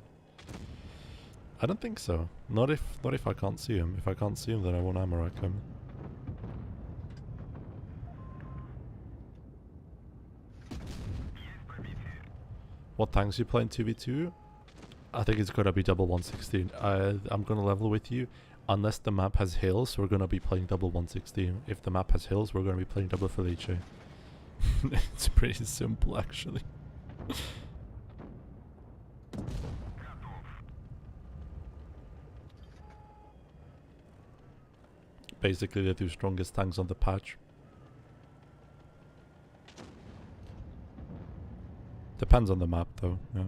I don't think so. Not if I can't see him. If I can't see him, then I won't Amarak him. What tanks you playing 2v2? I think it's gonna be double 116. I'm gonna level with you. Unless the map has hills, we're gonna be playing double 116. If the map has hills, we're gonna be playing double Felice. It's pretty simple, actually. Basically the two strongest tanks on the patch. Depends on the map though, yeah.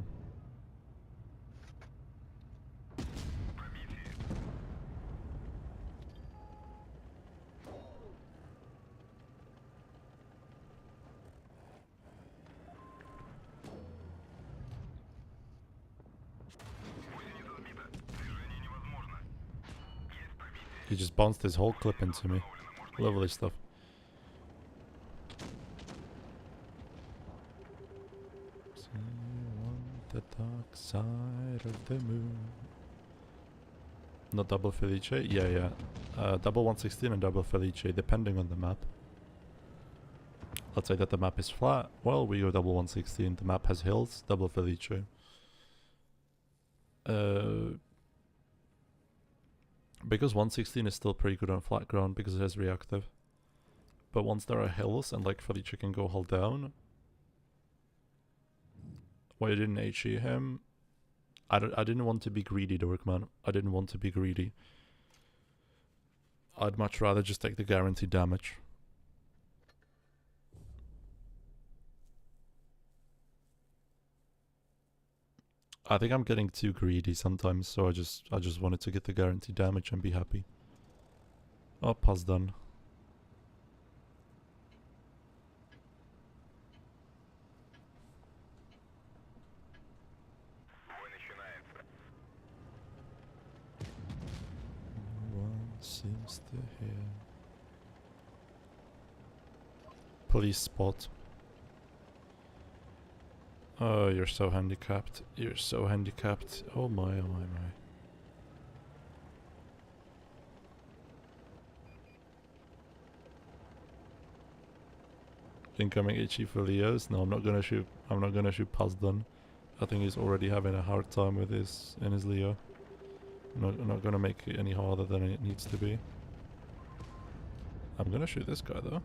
He just bounced his whole clip into me. Lovely stuff. See on the dark side of the moon. Not double Felice? Yeah. Double 116 and double Felice, depending on the map. Let's say that the map is flat. Well, we go double 116. The map has hills, double Felice. Because 116 is still pretty good on flat ground because it has reactive. But once there are hills and like Felice can go hold down. Why you didn't HE him? I didn't want to be greedy, Dorkman. I didn't want to be greedy. I'd much rather just take the guaranteed damage. I think I'm getting too greedy sometimes, so I just wanted to get the guaranteed damage and be happy. Oh, pass done. No one seems to hear. Police spot. Oh, you're so handicapped. You're so handicapped. Oh my, oh my, my. Incoming HE for Leos. No, I'm not gonna shoot. I'm not gonna shoot past done. I think he's already having a hard time with his in his Leo. I'm not gonna make it any harder than it needs to be. I'm gonna shoot this guy though.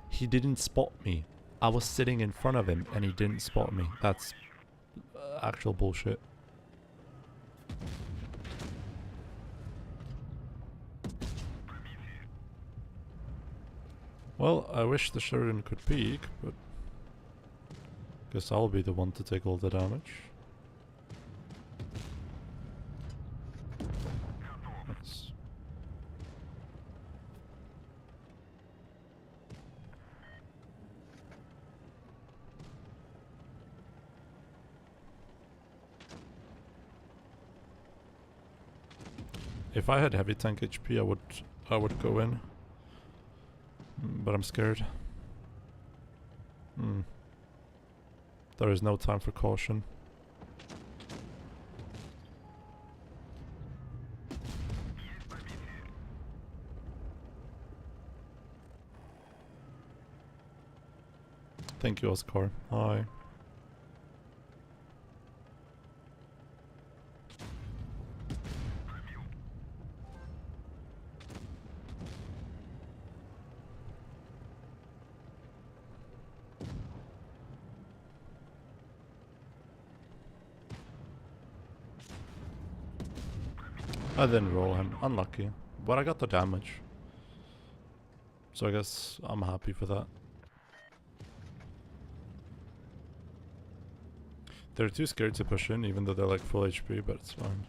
He didn't spot me. I was sitting in front of him and he didn't spot me. That's actual bullshit. Well, I wish the Sheridan could peek, but guess I'll be the one to take all the damage. Nice. If I had heavy tank HP, I would go in. But I'm scared. There is no time for caution. Thank you, Oscar. Hi. I didn't roll him. Unlucky. But I got the damage. So I guess I'm happy for that. They're too scared to push in, even though they're like full HP, but it's fine.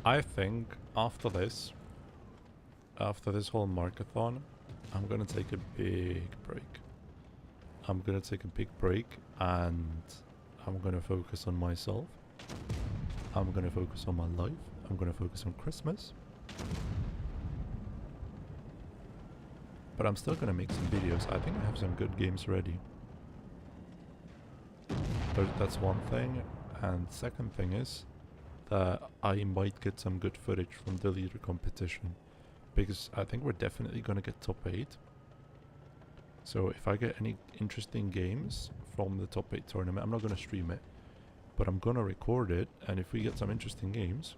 I think after this whole Markathon, I'm gonna take a big break. I'm gonna take a big break and I'm gonna focus on myself. I'm gonna focus on my life. I'm gonna focus on Christmas. But I'm still gonna make some videos. I think I have some good games ready. But that's one thing. And second thing is that I might get some good footage from the leader competition. Because I think we're definitely gonna get top 8. So if I get any interesting games from the top 8 tournament, I'm not gonna stream it. But I'm gonna record it, and if we get some interesting games,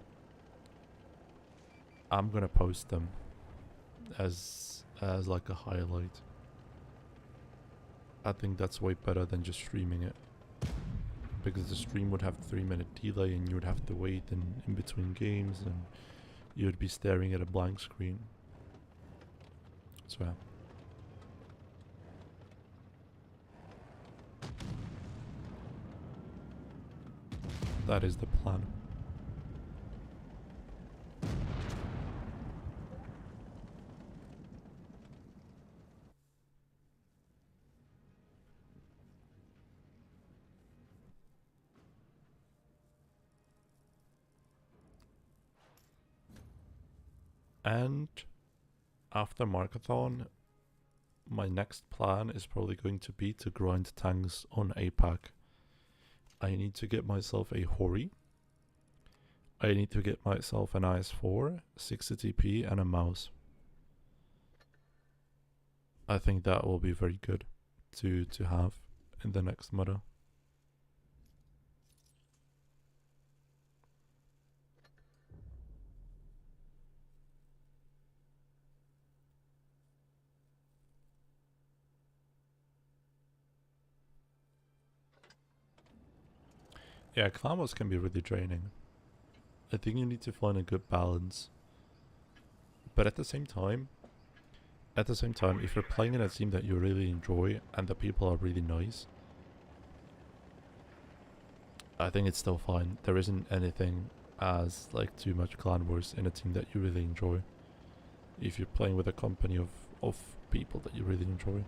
I'm gonna post them as like a highlight. I think that's way better than just streaming it. Because the stream would have 3-minute delay and you would have to wait in between games and you would be staring at a blank screen. So yeah. That is the plan. And after Markathon, my next plan is probably going to be to grind tanks on APAC. I need to get myself a Hori. I need to get myself an IS-4, 60 TP, and a mouse. I think that will be very good to have in the next meta. Yeah, clan wars can be really draining. I think you need to find a good balance. But at the same time, if you're playing in a team that you really enjoy and the people are really nice, I think it's still fine. There isn't anything as like too much clan wars in a team that you really enjoy. If you're playing with a company of people that you really enjoy.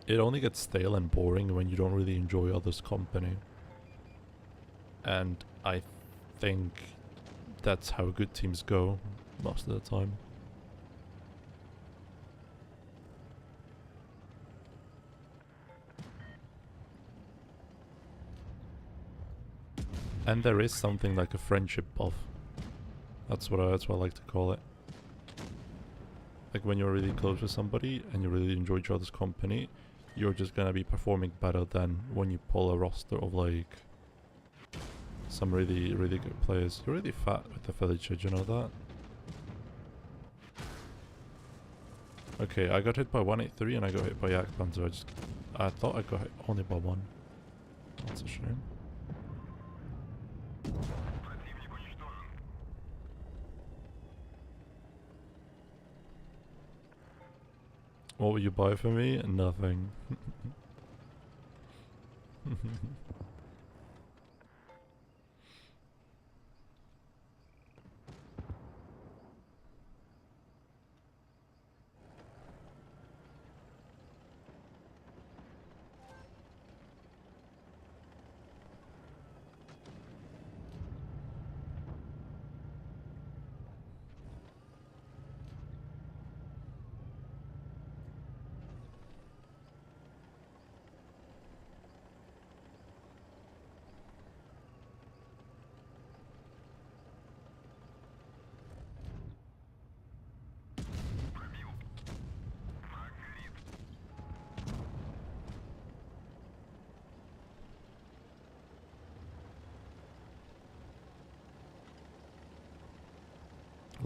It only gets stale and boring when you don't really enjoy others' company. And I think that's how good teams go most of the time. And there is something like a friendship buff. That's what I like to call it. Like when you're really close with somebody and you really enjoy each other's company, you're just gonna be performing better than when you pull a roster of like some really good players. You're really fat with the village, did you know that? Okay, I got hit by 183 and I got hit by Yakban, so I thought I got hit only by 1. That's a shame. What would you buy for me? Nothing.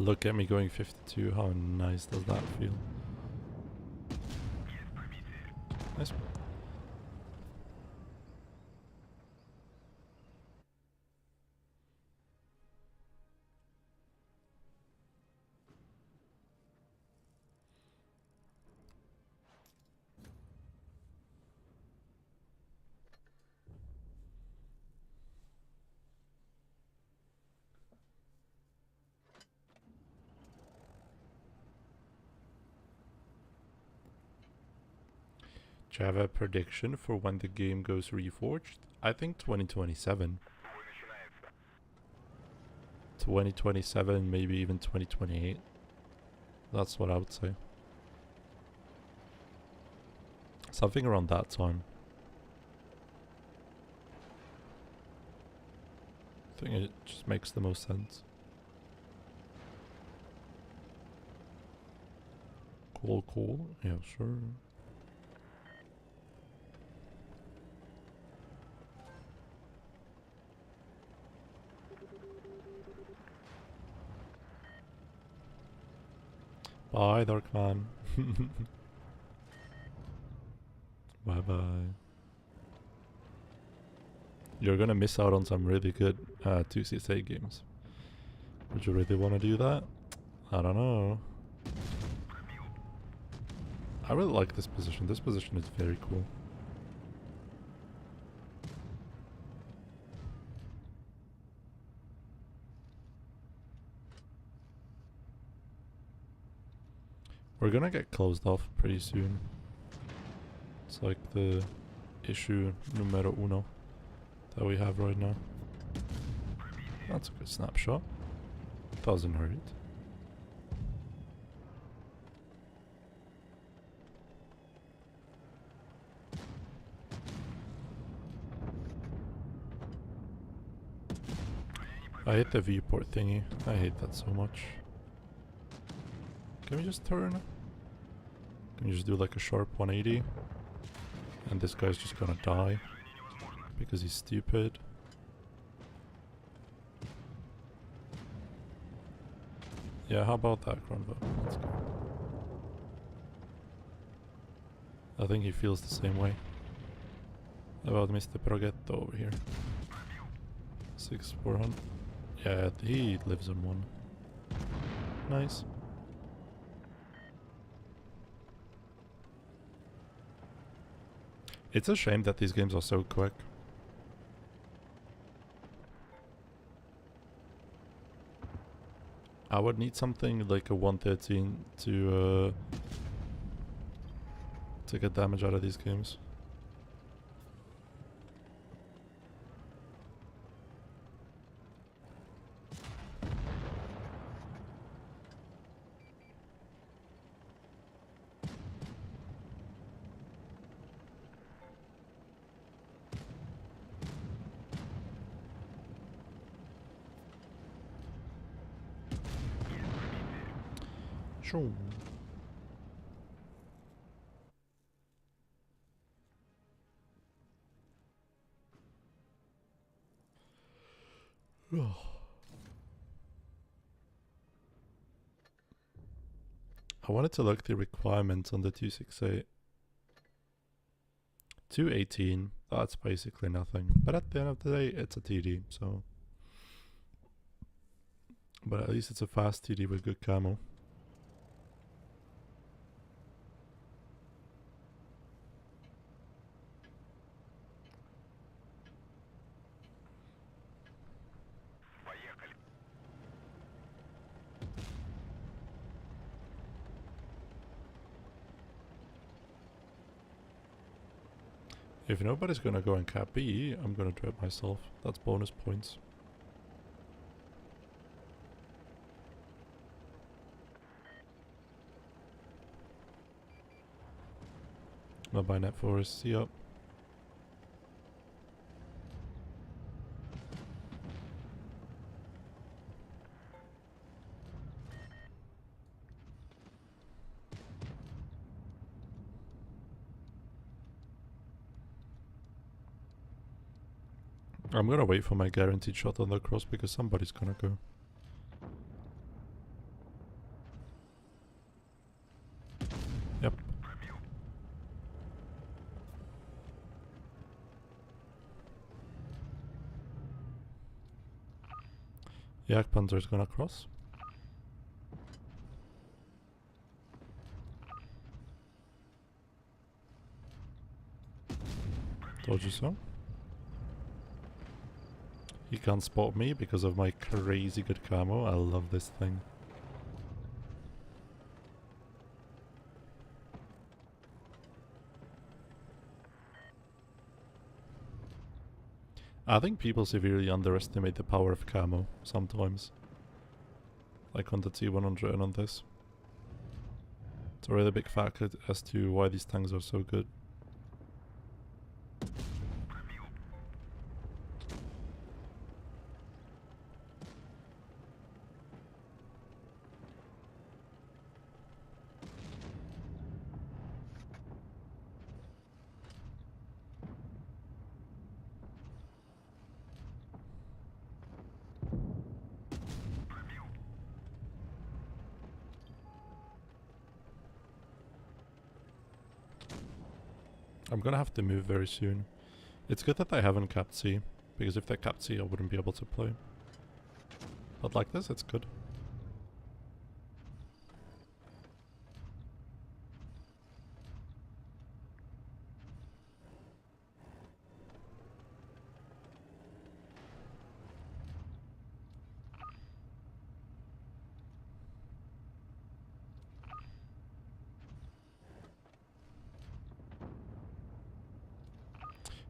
Look at me going 52. How nice does that feel? Nice. Do you have a prediction for when the game goes reforged? I think 2027. 2027, maybe even 2028. That's what I would say. Something around that time. I think it just makes the most sense. Cool, cool. Yeah, sure. Bye, Darkman. Bye bye. You're gonna miss out on some really good 2CSA games. Would you really want to do that? I don't know. I really like this position. This position is very cool. We're gonna get closed off pretty soon. It's like the issue numero uno that we have right now. That's a good snapshot. Doesn't hurt. I hate the viewport thingy. I hate that so much. Can we just turn? Can you just do like a sharp 180? And this guy's just gonna die because he's stupid. Yeah, how about that, Gronvo? Let's go. I think he feels the same way about Mr. Progetto over here. 6,400. Yeah, he lives on one. Nice. It's a shame that these games are so quick. I would need something like a 113 to get damage out of these games. Sure. I wanted to look the requirements on the 268. 218, that's basically nothing. But at the end of the day, it's a TD, so... But at least it's a fast TD with good camo. If nobody's gonna go and cap B, I'm gonna do it myself. That's bonus points. Bye bye, Net Forest. See ya. I'm gonna wait for my guaranteed shot on the cross because somebody's gonna go. Yak Panther's gonna cross. Told you so. He can't spot me because of my crazy good camo. I love this thing. I think people severely underestimate the power of camo sometimes. Like on the T100 and on this. It's a really big factor as to why these tanks are so good. I'm gonna have to move very soon. It's good that they haven't capped C, because if they capped C I wouldn't be able to play. But like this, it's good.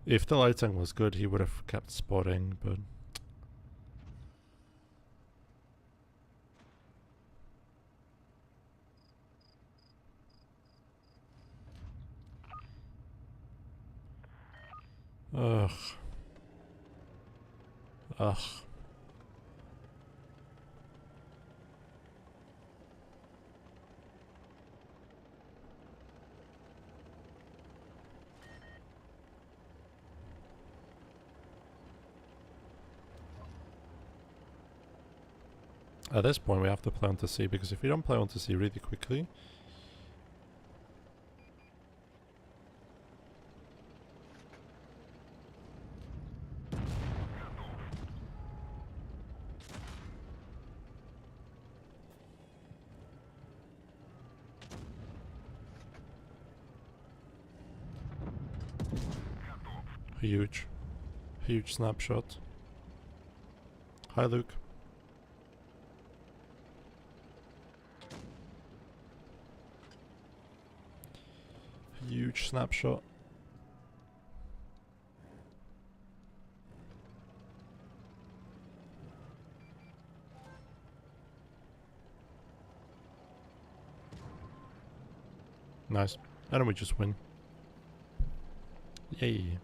If the lighting was good, he would have kept spotting, but... Ugh. Ugh. At this point we have to play on to C, because if we don't play on to C really quickly... Huge. Huge snapshot. Hi Luke. Huge snapshot. Nice. And then we just win. Yay.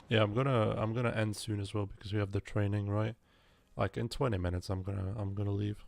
Yeah, I'm gonna end soon as well because we have the training, right? Like in 20 minutes I'm gonna leave.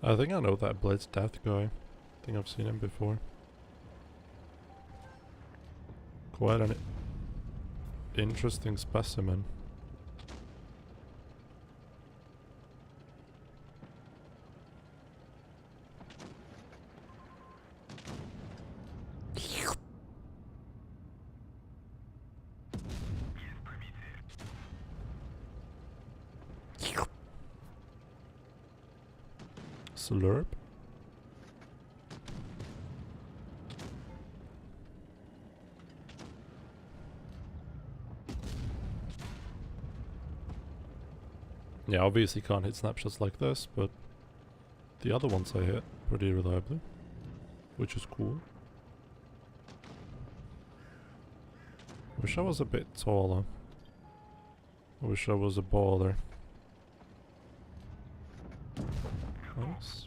I think I know that Blitz Death guy. I think I've seen him before. Quite an interesting specimen. Slurp. Yeah, obviously can't hit snapshots like this, but the other ones I hit pretty reliably, which is cool. Wish I was a bit taller. Wish I was a baller. Nice.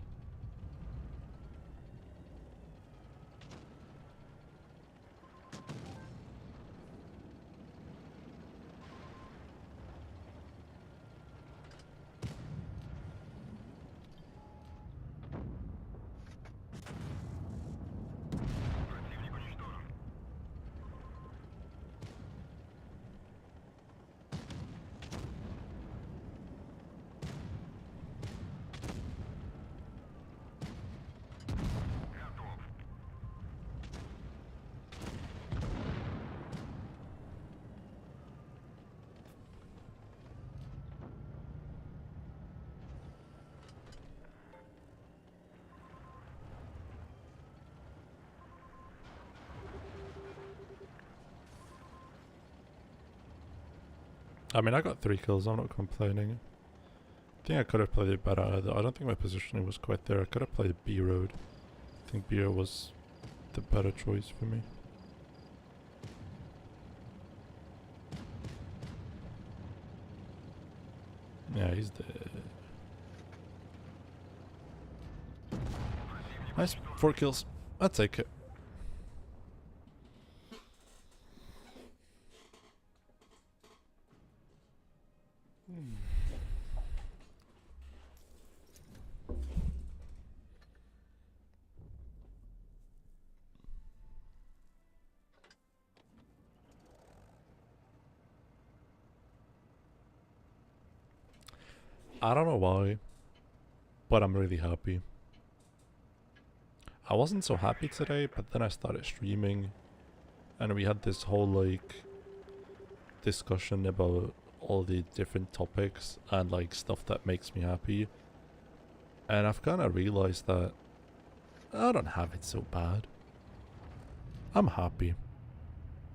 I mean, I got 3 kills, I'm not complaining. I think I could have played it better. I don't think my positioning was quite there. I could have played B road. I think B road was the better choice for me. Yeah, he's dead. Nice, 4 kills. I'll take it. I don't know why, but I'm really happy. I wasn't so happy today, but then I started streaming and we had this whole like discussion about all the different topics and like stuff that makes me happy. And I've kind of realized that I don't have it so bad. I'm happy.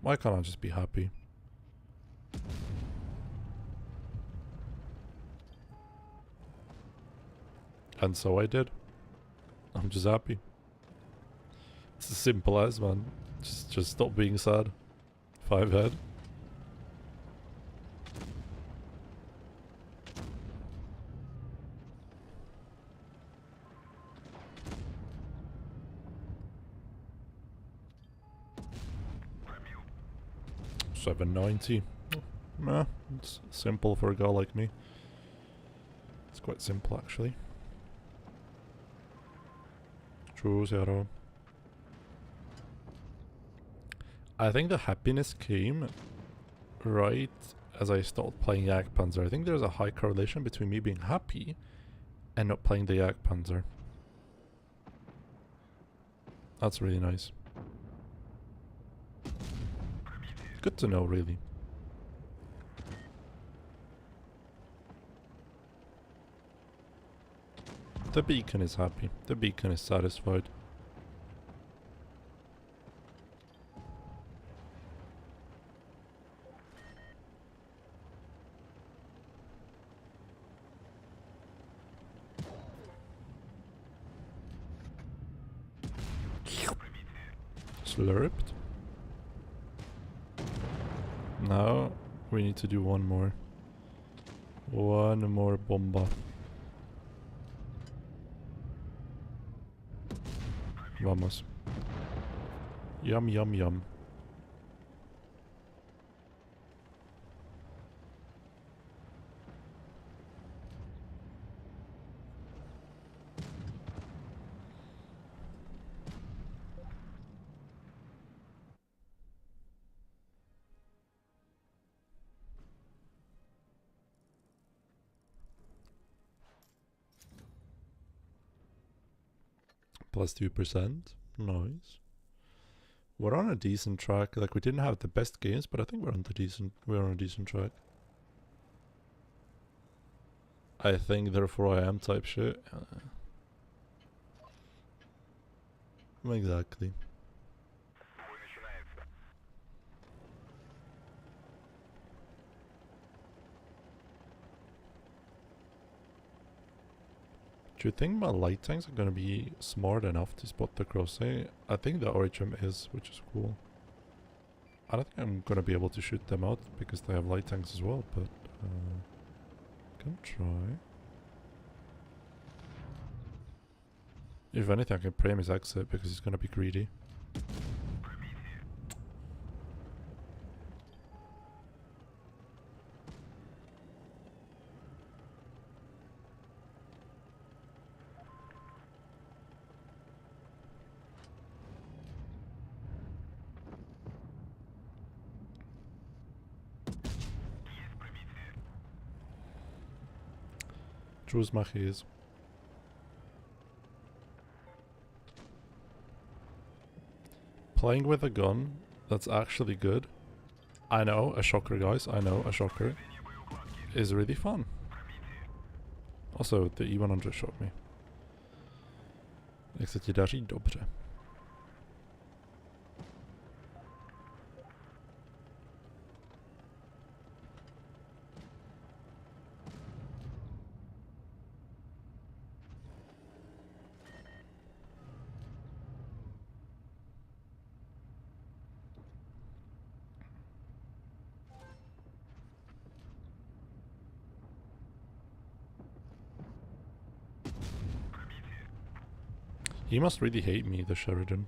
Why can't I just be happy? And so I did. I'm just happy. It's as simple as, man. Just stop being sad. 5 head. $790. Nah, it's simple for a guy like me. It's quite simple actually. True, Zero. I think the happiness came right as I started playing Jagdpanzer. I think there's a high correlation between me being happy and not playing the Jagdpanzer. That's really nice. Good to know, really. The beacon is happy. The beacon is satisfied. Slurped. Now we need to do one more. One more bomba. Vamos. Yum yum yum. Plus 2%. Nice. We're on a decent track. Like, we didn't have the best games, but I think we're on a decent track. I think therefore I am type shit. Exactly. Do you think my light tanks are gonna be smart enough to spot the crosshair? I think the Origin is, which is cool. I don't think I'm gonna be able to shoot them out because they have light tanks as well, but can try. If anything, I can pray him his exit because he's gonna be greedy. Choose my keys. Playing with a gun that's actually good. I know, a shocker guys, I know, a shocker. Is really fun. Also, the E100 shot me. Jak se ti daří dobře. He must really hate me, the Sheridan.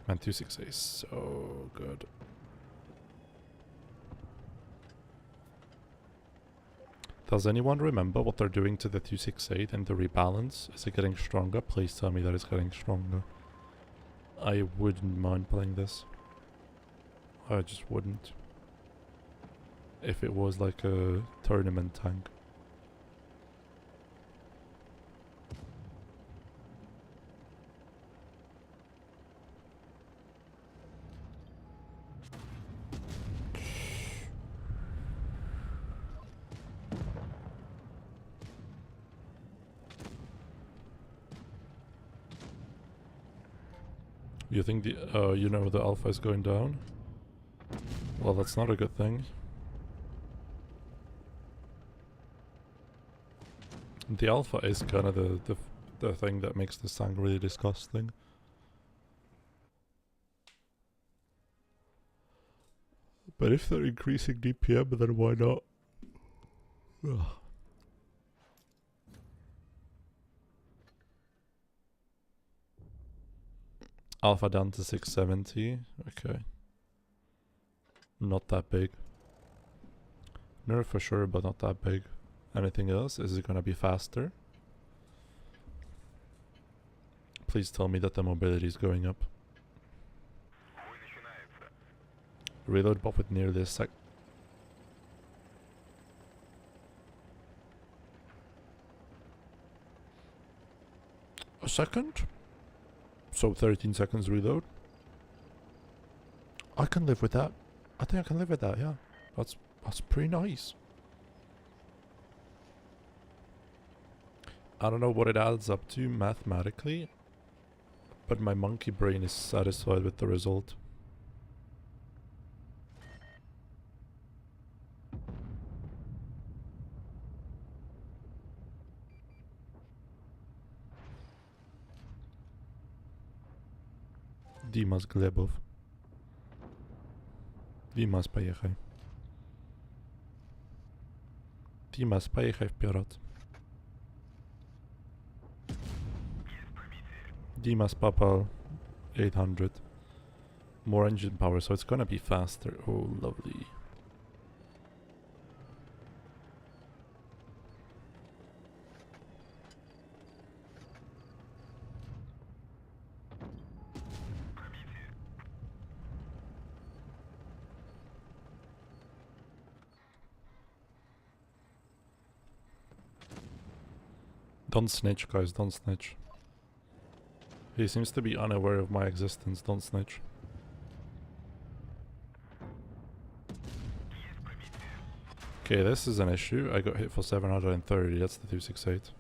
Man, 268 is so good. Does anyone remember what they're doing to the 268 and the rebalance? Is it getting stronger? Please tell me that it's getting stronger. I wouldn't mind playing this. I just wouldn't. If it was like a tournament tank. You think the, you know, the alpha is going down? Well, that's not a good thing. The alpha is kind of the thing that makes this tank really disgusting. But if they're increasing DPM, then why not? Ugh. Alpha down to 670. Okay. Not that big. Nerf for sure, but not that big. Anything else? Is it gonna be faster? Please tell me that the mobility is going up. Reload buff with nearly a sec. A second? So 13 seconds reload. I can live with that. I think I can live with that, yeah. That's pretty nice. I don't know what it adds up to mathematically, but my monkey brain is satisfied with the result. Dimas Glebov. Dimas, поехай. Dimas, поехай вперед. Dimas Papal 800. More engine power, so it's gonna be faster. Oh, lovely. Don't snitch, guys, don't snitch. He seems to be unaware of my existence, don't snitch. Okay, this is an issue. I got hit for 730. That's the 268.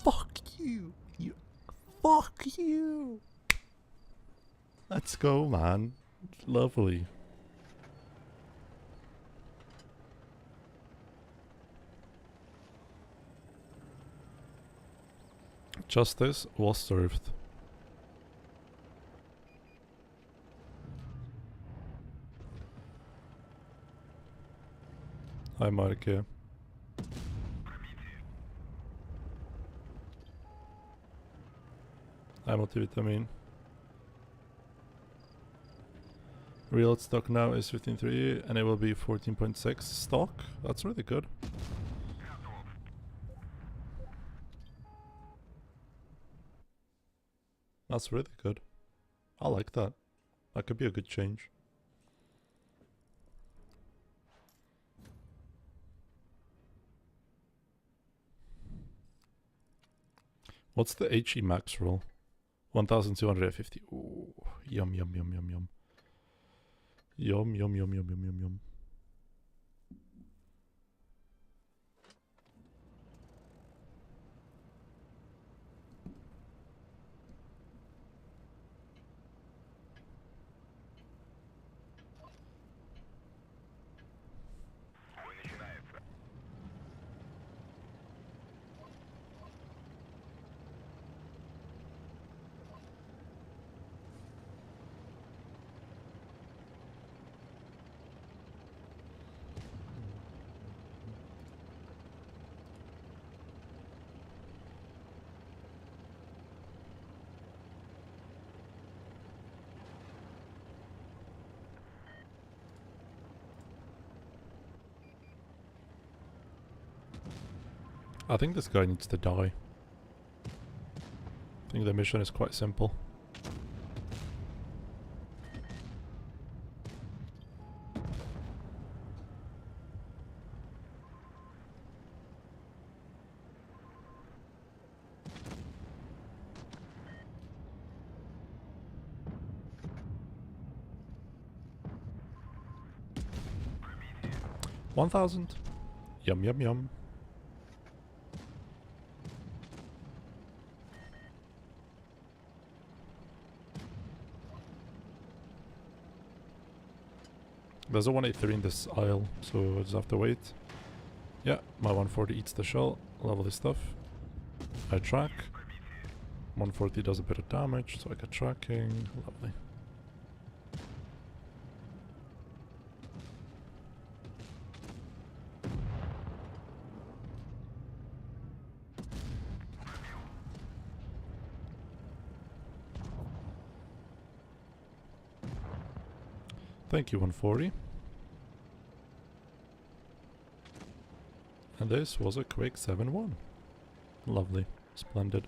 Fuck you! You fuck you! Let's go, man. Lovely. Justice was served. Hi, Marke. Hi, multivitamin. Real stock now is 15.3 and it will be 14.6 stock. That's really good. That's really good. I like that. That could be a good change. What's the HE max roll? 1250. Ooh, yum yum yum yum yum. Yum yum yum yum yum yum yum. I think this guy needs to die. I think the mission is quite simple. $1,000. Yum yum yum. There's a 183 in this aisle, so I just have to wait. Yeah, my 140 eats the shell. Lovely stuff. I track. 140 does a bit of damage, so I get tracking. Lovely. Thank you, 140. And this was a quick 7-1. Lovely. Splendid.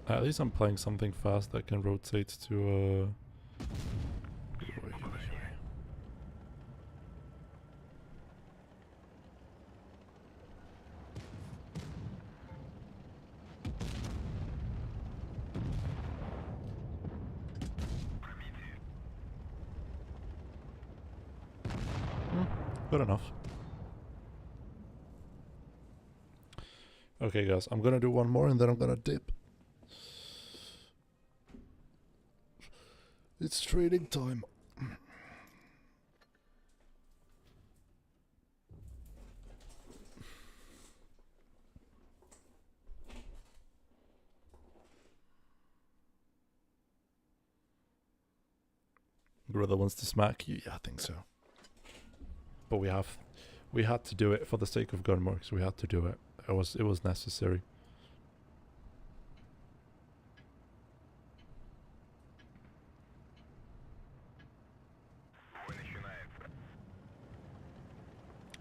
At least I'm playing something fast that can rotate to good enough. Okay guys, I'm gonna do one more and then I'm gonna dip. It's trading time. Gorilla wants to smack you. Yeah, I think so. But we had to do it for the sake of Gunmarks. We had to do it. It was necessary.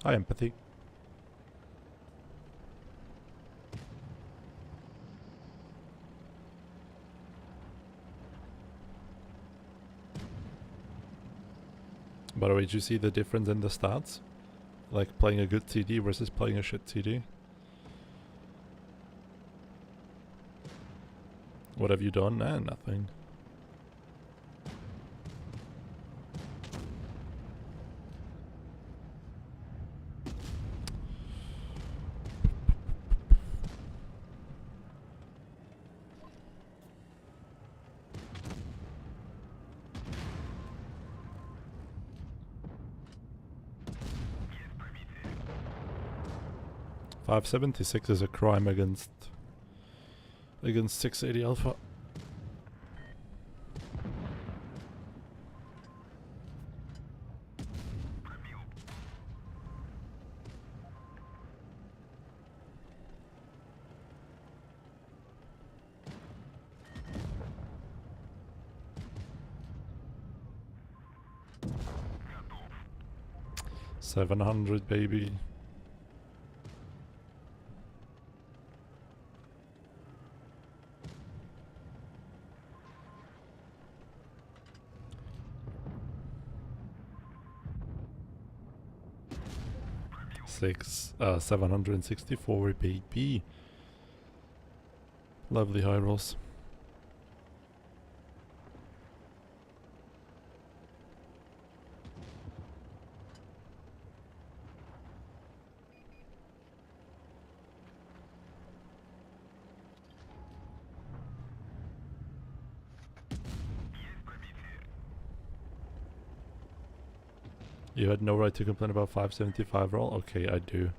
Hi, Empathy. By the way, did you see the difference in the stats? Like playing a good TD versus playing a shit TD? What have you done? Nothing. .576 is a crime against 680 alpha. $700, baby. $764, baby. Lovely high rolls. You had no right to complain about 575 roll? Okay, I do.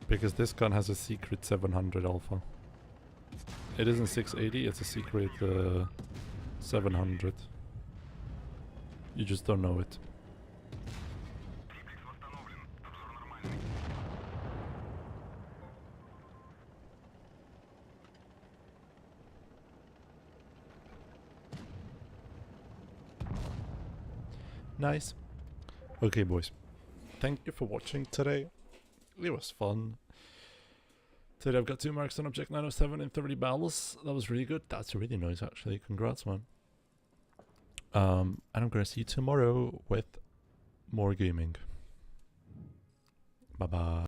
Because this gun has a secret 700 alpha. It isn't 680, it's a secret 700. You just don't know it. Nice. Okay, boys. Thank you for watching today. It was fun. Today I've got 2 marks on Object 907 in 30 battles. That was really good. That's really nice, actually. Congrats, man. And I'm gonna see you tomorrow with more gaming. Bye-bye.